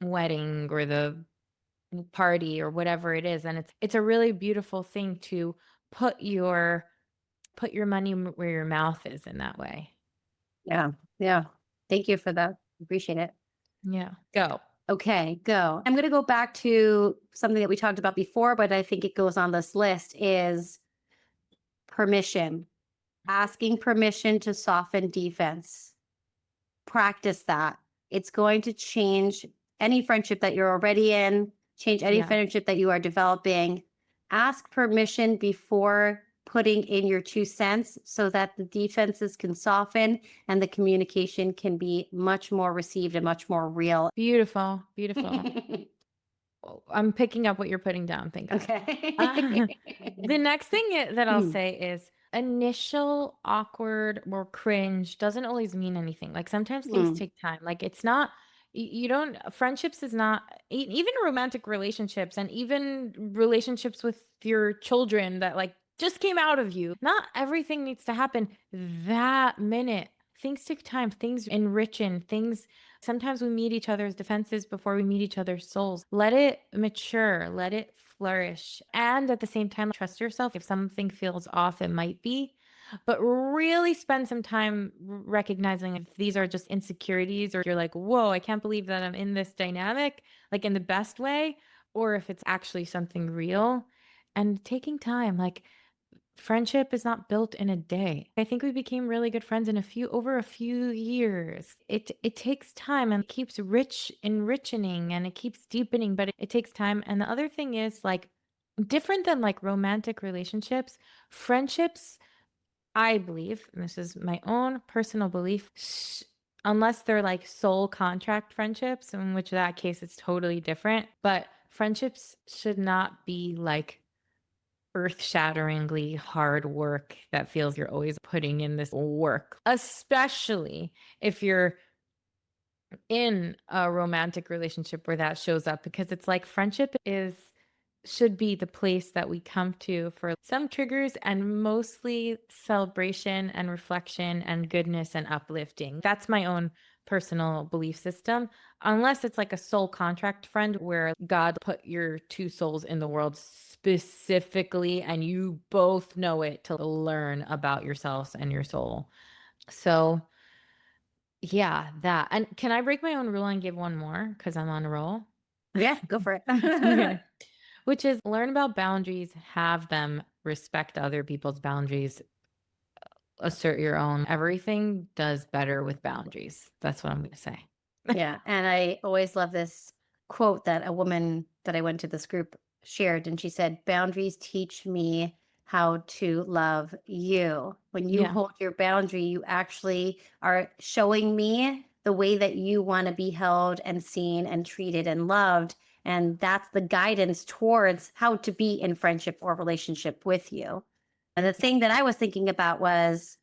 wedding or the party or whatever it is, and it's a really beautiful thing to put your money where your mouth is in that way. Yeah. Yeah. Thank you for that. Appreciate it. Yeah, go. Okay, go. I'm going to go back to something that we talked about before, but I think it goes on this list is permission. Asking permission to soften defense. Practice that. It's going to change any friendship that you're already in, change any friendship that you are developing. Ask permission before putting in your 2 cents so that the defenses can soften and the communication can be much more received and much more real. Beautiful. I'm picking up what you're putting down. Thank God. Okay. The next thing that I'll say is initial awkward or cringe doesn't always mean anything. Like, sometimes things take time. Like, it's not, you don't, friendships is not, even romantic relationships and even relationships with your children that like just came out of you. Not everything needs to happen that minute. Things take time, things enrichen, things. Sometimes we meet each other's defenses before we meet each other's souls. Let it mature, let it flourish. And at the same time, trust yourself. If something feels off, it might be. But really spend some time recognizing if these are just insecurities, or you're like, whoa, I can't believe that I'm in this dynamic, like in the best way, or if it's actually something real. And taking time, like, friendship is not built in a day. I think we became really good friends in over a few years. It takes time and it keeps enriching and it keeps deepening, but it takes time. And the other thing is, like, different than like romantic relationships, friendships, I believe, and this is my own personal belief, unless they're like soul contract friendships, in which that case it's totally different, but friendships should not be like earth-shatteringly hard work that feels you're always putting in this work, especially if you're in a romantic relationship where that shows up, because it's like friendship should be the place that we come to for some triggers and mostly celebration and reflection and goodness and uplifting. That's my own personal belief system. Unless it's like a soul contract friend where God put your 2 souls in the world specifically and you both know it to learn about yourselves and your soul. So yeah, that. And can I break my own rule and give one more? Because I'm on a roll. Yeah, go for it. Okay. Which is learn about boundaries, have them, respect other people's boundaries, assert your own. Everything does better with boundaries. That's what I'm going to say. Yeah. And I always love this quote that a woman that I went to this group shared. And she said, boundaries teach me how to love you. When you Yeah. hold your boundary, you actually are showing me the way that you want to be held and seen and treated and loved. And that's the guidance towards how to be in friendship or relationship with you. And the thing that I was thinking about was,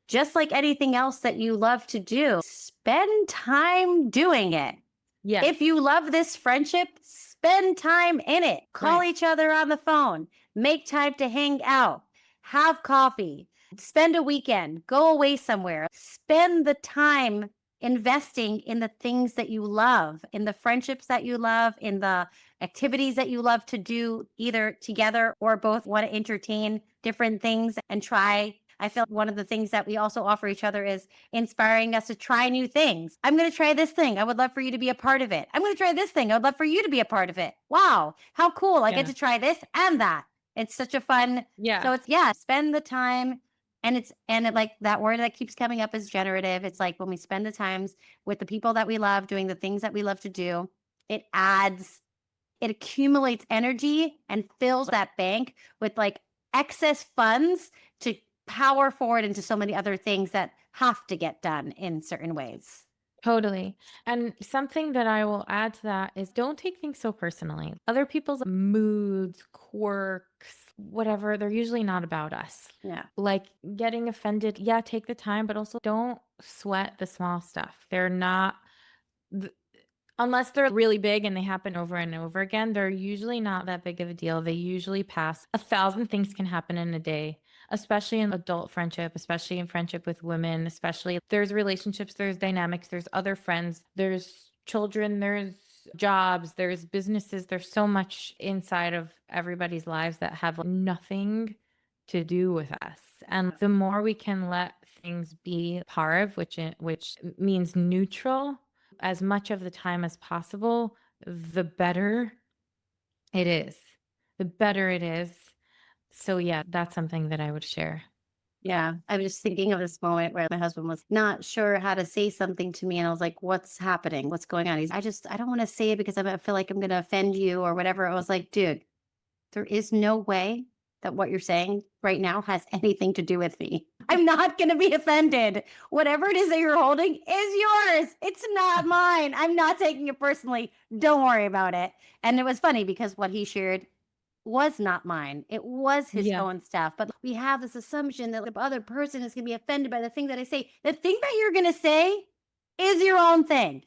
just like anything else that you love to do, spend time doing it. Yeah. If you love this friendship, spend time in it. Call Right. each other on the phone, make time to hang out, have coffee, spend a weekend, go away somewhere. Spend the time investing in the things that you love, in the friendships that you love, in the activities that you love to do, either together or both want to entertain different things and try. I feel one of the things that we also offer each other is inspiring us to try new things. I'm going to try this thing. I would love for you to be a part of it. I'm going to try this thing. I would love for you to be a part of it. Wow, how cool. I get to try this and that. It's such a fun. Yeah. So it's, yeah, spend the time. And it, like that word that keeps coming up is generative. It's like when we spend the times with the people that we love, doing the things that we love to do, it adds, it accumulates energy and fills that bank with like excess funds to power forward into so many other things that have to get done in certain ways. Totally. And something that I will add to that is don't take things so personally. Other people's moods, quirks, whatever, they're usually not about us. Yeah. Like getting offended, yeah, take the time, but also don't sweat the small stuff. They're not, unless they're really big and they happen over and over again, they're usually not that big of a deal. They usually pass. 1,000 things can happen in a day, especially in adult friendship, especially in friendship with women, especially there's relationships, there's dynamics, there's other friends, there's children, there's jobs, there's businesses, there's so much inside of everybody's lives that have nothing to do with us. And the more we can let things be parv, which means neutral, as much of the time as possible, the better it is. The better it is. So, yeah, that's something that I would share. Yeah. I was just thinking of this moment where my husband was not sure how to say something to me. And I was like, what's happening? What's going on? I don't want to say it because I feel like I'm going to offend you or whatever. I was like, dude, there is no way that what you're saying right now has anything to do with me. I'm not going to be offended. Whatever it is that you're holding is yours. It's not mine. I'm not taking it personally. Don't worry about it. And it was funny because what he shared was not mine. It was his Yeah. own stuff. But we have this assumption that the other person is going to be offended by the thing that I say. The thing that you're going to say is your own thing.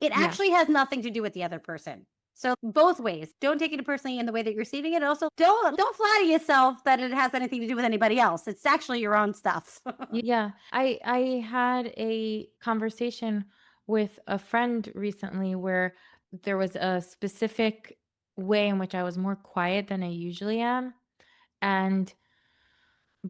It Yeah. actually has nothing to do with the other person. So both ways. Don't take it personally in the way that you're receiving it. Also, don't flatter yourself that it has anything to do with anybody else. It's actually your own stuff. Yeah. I had a conversation with a friend recently where there was a specific way in which I was more quiet than I usually am. And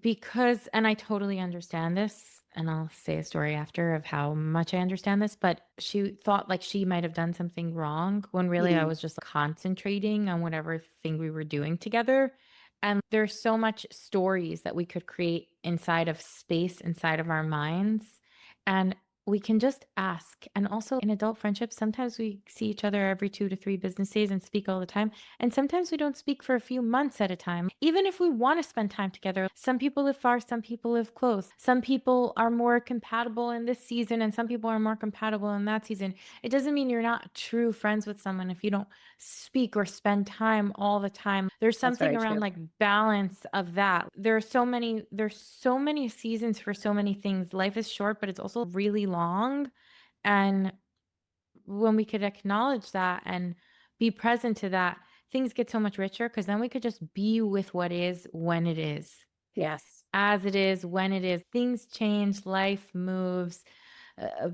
because, and I totally understand this, and I'll say a story after of how much I understand this, but she thought like she might have done something wrong when really I was just concentrating on whatever thing we were doing together. And there's so much stories that we could create inside of space, inside of our minds. And we can just ask. And also in adult friendships, sometimes we see each other every 2 to 3 business days and speak all the time. And sometimes we don't speak for a few months at a time. Even if we want to spend time together, some people live far, some people live close. Some people are more compatible in this season and some people are more compatible in that season. It doesn't mean you're not true friends with someone if you don't speak or spend time all the time. There's something around like balance of that. There's so many seasons for so many things. Life is short, but it's also really long. And when we could acknowledge that and be present to that, things get so much richer because then we could just be with what is when it is, Yes. as it is, when it is. Things change, life moves,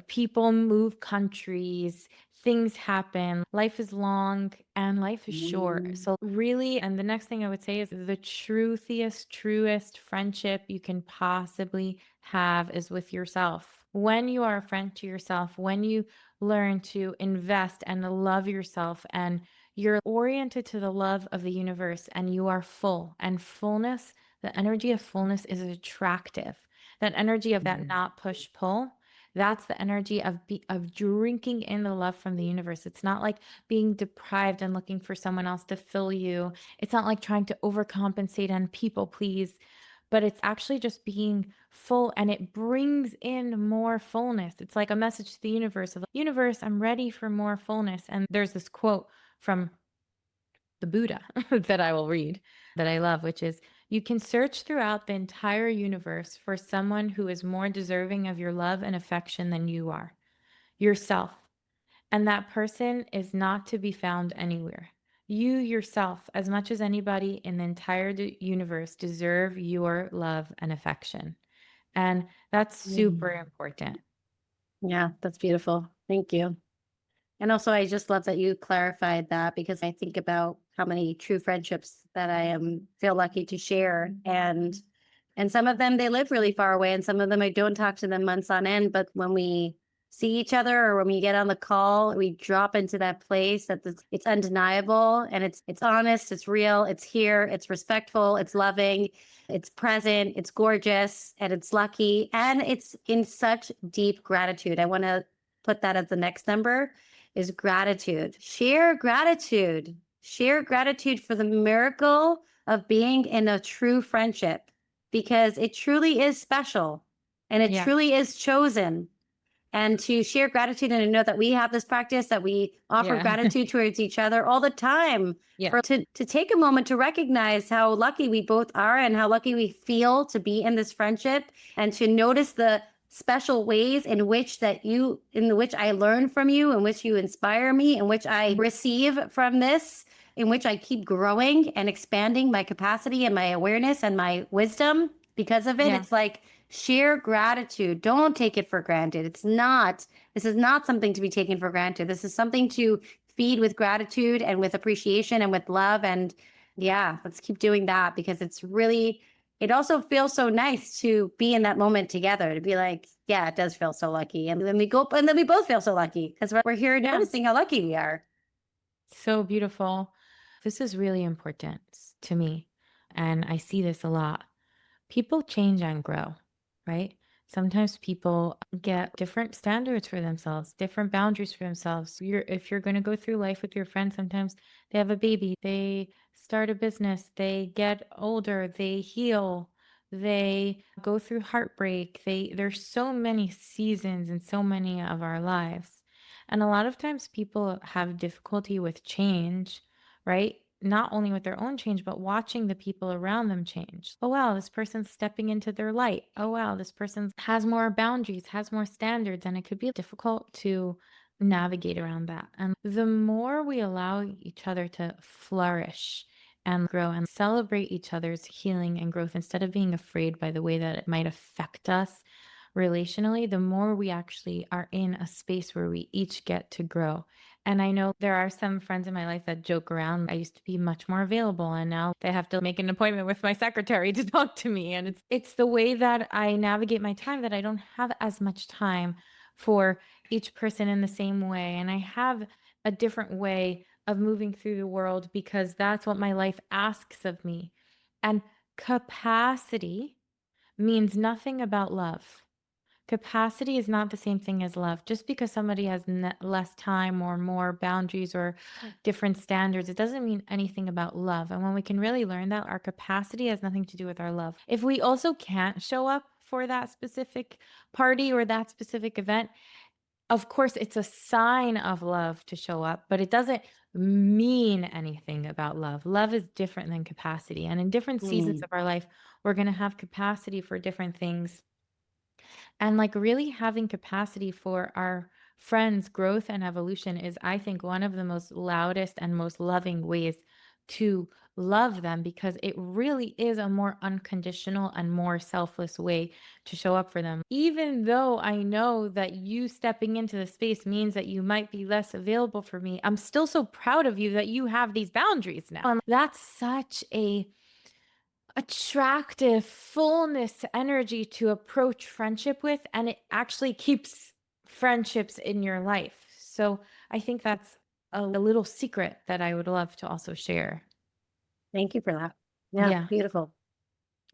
people move countries, things happen. Life is long and life is short. So, really, and the next thing I would say is the truest friendship you can possibly have is with yourself. When you are a friend to yourself, when you learn to invest and love yourself and you're oriented to the love of the universe and you are full and fullness, the energy of fullness is attractive. That energy of that not push pull, that's the energy of drinking in the love from the universe. It's not like being deprived and looking for someone else to fill you. It's not like trying to overcompensate and people please, but it's actually just being full and it brings in more fullness. It's like a message to the universe of universe, I'm ready for more fullness. And there's this quote from the Buddha that I will read that I love, which is, you can search throughout the entire universe for someone who is more deserving of your love and affection than you are, yourself. And that person is not to be found anywhere. You yourself, as much as anybody in the entire universe, deserve your love and affection. And that's super important. Yeah, that's beautiful. Thank you. And also, I just love that you clarified that because I think about how many true friendships that I feel lucky to share, and some of them they live really far away, and some of them I don't talk to them months on end. But when we see each other or when we get on the call, we drop into that place that it's undeniable and it's honest, it's real, it's here, it's respectful, it's loving, it's present, it's gorgeous, and it's lucky, and it's in such deep gratitude. I want to put that as the next number is gratitude. Share gratitude. Share gratitude for the miracle of being in a true friendship because it truly is special and it Yeah. truly is chosen. And to share gratitude and to know that we have this practice, that we offer Yeah. gratitude towards each other all the time. Yeah. To take a moment to recognize how lucky we both are and how lucky we feel to be in this friendship, and to notice the special ways in which I learn from you, in which you inspire me, in which I receive from this, in which I keep growing and expanding my capacity and my awareness and my wisdom because of it. Yeah. It's like, share gratitude. Don't take it for granted. This is not something to be taken for granted. This is something to feed with gratitude and with appreciation and with love. And yeah, let's keep doing that because it also feels so nice to be in that moment together, to be like, yeah, it does feel so lucky. And then we both feel so lucky because we're here noticing how lucky we are. So beautiful. This is really important to me. And I see this a lot. People change and grow, right? Sometimes people get different standards for themselves, different boundaries for themselves. If you're going to go through life with your friends, sometimes they have a baby, they start a business, they get older, they heal, they go through heartbreak. There's so many seasons in so many of our lives. And a lot of times people have difficulty with change, right? Not only with their own change, but watching the people around them change. Oh, wow, this person's stepping into their light. Oh, wow, this person has more boundaries, has more standards, and it could be difficult to navigate around that. And the more we allow each other to flourish and grow and celebrate each other's healing and growth instead of being afraid by the way that it might affect us relationally, the more we actually are in a space where we each get to grow. And I know there are some friends in my life that joke around. I used to be much more available and now they have to make an appointment with my secretary to talk to me. And it's the way that I navigate my time, that I don't have as much time for each person in the same way. And I have a different way of moving through the world because that's what my life asks of me. And capacity means nothing about love. Capacity is not the same thing as love. Just because somebody has less time or more boundaries or different standards, it doesn't mean anything about love. And when we can really learn that, our capacity has nothing to do with our love. If we also can't show up for that specific party or that specific event, of course, it's a sign of love to show up, but it doesn't mean anything about love. Love is different than capacity. And in different seasons of our life, we're going to have capacity for different things. And like really having capacity for our friends' growth and evolution is, I think, one of the most loudest and most loving ways to love them, because it really is a more unconditional and more selfless way to show up for them. Even though I know that you stepping into the space means that you might be less available for me, I'm still so proud of you that you have these boundaries now. That's such a attractive fullness energy to approach friendship with, and it actually keeps friendships in your life. So I think that's a little secret that I would love to also share. Thank you for that. Yeah. Beautiful.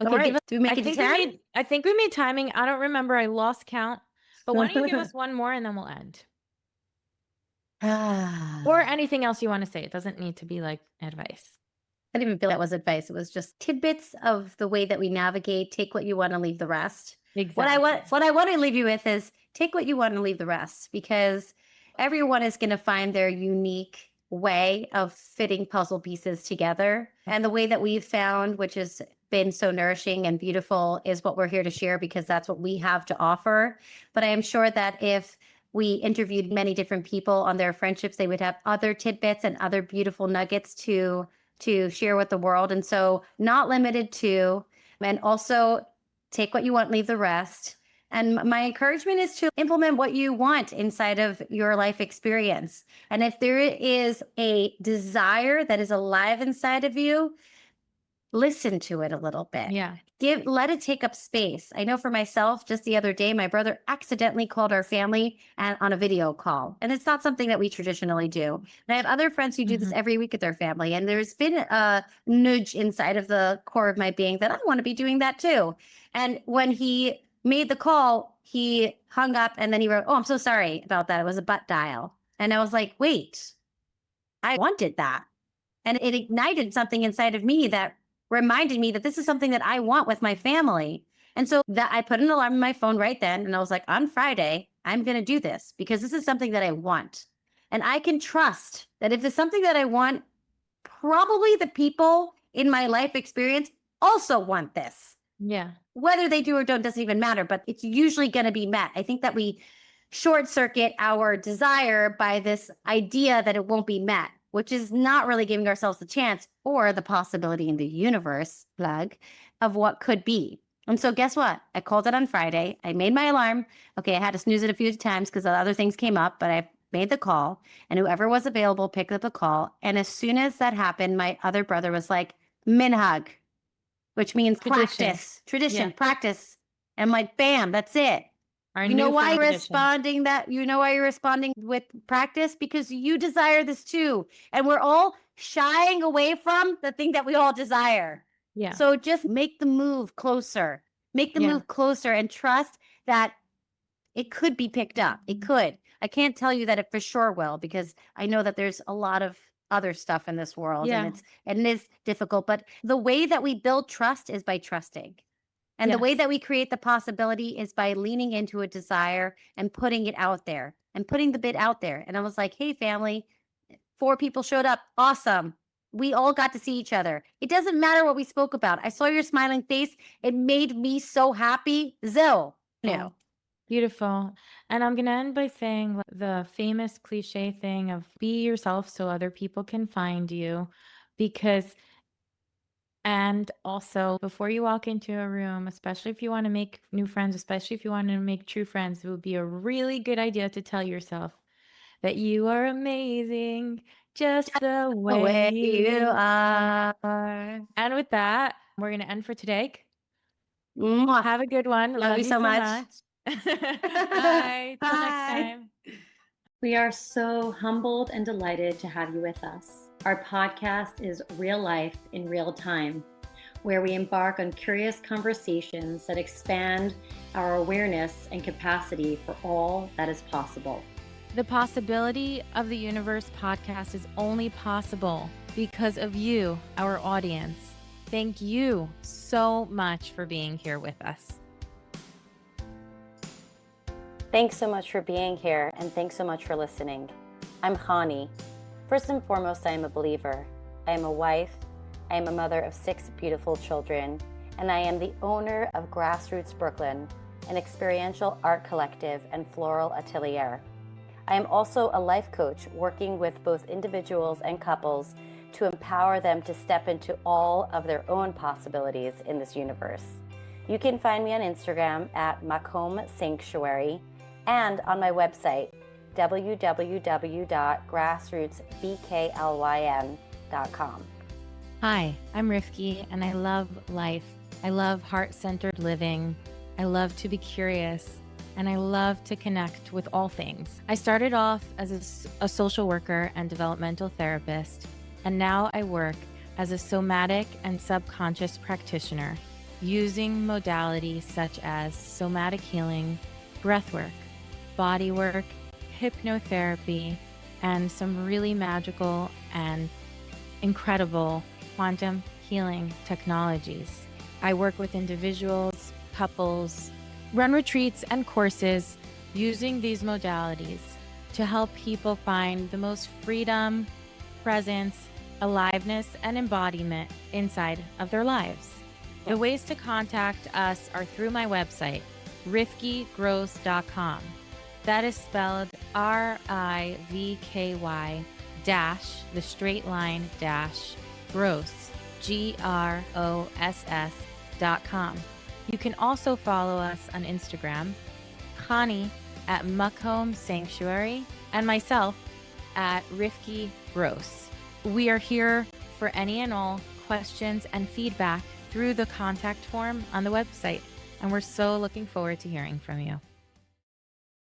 Okay, all right. Do we make it to 10? I think we made timing. I don't remember. I lost count. But why don't you give us one more and then we'll end? Or anything else you want to say. It doesn't need to be like advice. I didn't even feel that was advice. It was just tidbits of the way that we navigate. Take what you want and leave the rest. Exactly. What I want to leave you with is take what you want and leave the rest, because everyone is going to find their unique way of fitting puzzle pieces together. And the way that we've found, which has been so nourishing and beautiful, is what we're here to share because that's what we have to offer. But I am sure that if we interviewed many different people on their friendships, they would have other tidbits and other beautiful nuggets to share with the world. And so not limited to, and also take what you want, leave the rest. And my encouragement is to implement what you want inside of your life experience. And if there is a desire that is alive inside of you, listen to it a little bit. Yeah. Let it take up space. I know for myself, just the other day, my brother accidentally called our family on a video call. And it's not something that we traditionally do. And I have other friends who do this every week with their family. And there's been a nudge inside of the core of my being that I want to be doing that too. And when he made the call, he hung up and then he wrote, "Oh, I'm so sorry about that. It was a butt dial." And I was like, wait, I wanted that. And it ignited something inside of me that reminded me that this is something that I want with my family. And so that I put an alarm on my phone right then. And I was like, on Friday, I'm going to do this because this is something that I want. And I can trust that if it's something that I want, probably the people in my life experience also want this. Yeah. Whether they do or don't doesn't even matter, but it's usually going to be met. I think that we short circuit our desire by this idea that it won't be met, which is not really giving ourselves the chance or the possibility in the universe, plug, of what could be. And so guess what? I called it on Friday. I made my alarm. Okay, I had to snooze it a few times because other things came up, but I made the call and whoever was available picked up the call. And as soon as that happened, my other brother was like, minhag, which means practice, tradition, practice. And I'm like, bam, that's it. You know why you're responding with practice? Because you desire this too. And we're all shying away from the thing that we all desire. Yeah. So just make the move closer. Make the move closer and trust that it could be picked up. It could. I can't tell you that it for sure will because I know that there's a lot of other stuff in this world and it is difficult. But the way that we build trust is by trusting. And the way that we create the possibility is by leaning into a desire and putting it out there and putting the bid out there. And I was like, hey, family, 4 people showed up. Awesome. We all got to see each other. It doesn't matter what we spoke about. I saw your smiling face. It made me so happy. No. Beautiful. And I'm going to end by saying the famous cliche thing of be yourself so other people can find you. And also, before you walk into a room, especially if you want to make new friends, especially if you want to make true friends, it would be a really good idea to tell yourself that you are amazing just the way you are. And with that, we're going to end for today. Mwah. Have a good one. Love you so much. Bye. Till next time. We are so humbled and delighted to have you with us. Our podcast is Real Life in Real Time, where we embark on curious conversations that expand our awareness and capacity for all that is possible. The Possibility of the Universe podcast is only possible because of you, our audience. Thank you so much for being here with us. Thanks so much for being here, and thanks so much for listening. I'm Chani. First and foremost, I am a believer. I am a wife. I am a mother of 6 beautiful children, and I am the owner of Grassroots Brooklyn, an experiential art collective and floral atelier. I am also a life coach working with both individuals and couples to empower them to step into all of their own possibilities in this universe. You can find me on Instagram at Makom Sanctuary and on my website, www.grassrootsbklyn.com. Hi, I'm Rivky, and I love life. I love heart-centered living. I love to be curious, and I love to connect with all things. I started off as a social worker and developmental therapist, and now I work as a somatic and subconscious practitioner using modalities such as somatic healing, breathwork, bodywork, hypnotherapy, and some really magical and incredible quantum healing technologies. I work with individuals, couples, run retreats and courses using these modalities to help people find the most freedom, presence, aliveness, and embodiment inside of their lives. The ways to contact us are through my website, rivkygross.com. That is spelled RIVKY dash, the straight line dash, gross, GROSS.com. You can also follow us on Instagram, Chani at Makom Sanctuary, and myself at Rivky Gross. We are here for any and all questions and feedback through the contact form on the website. And we're so looking forward to hearing from you.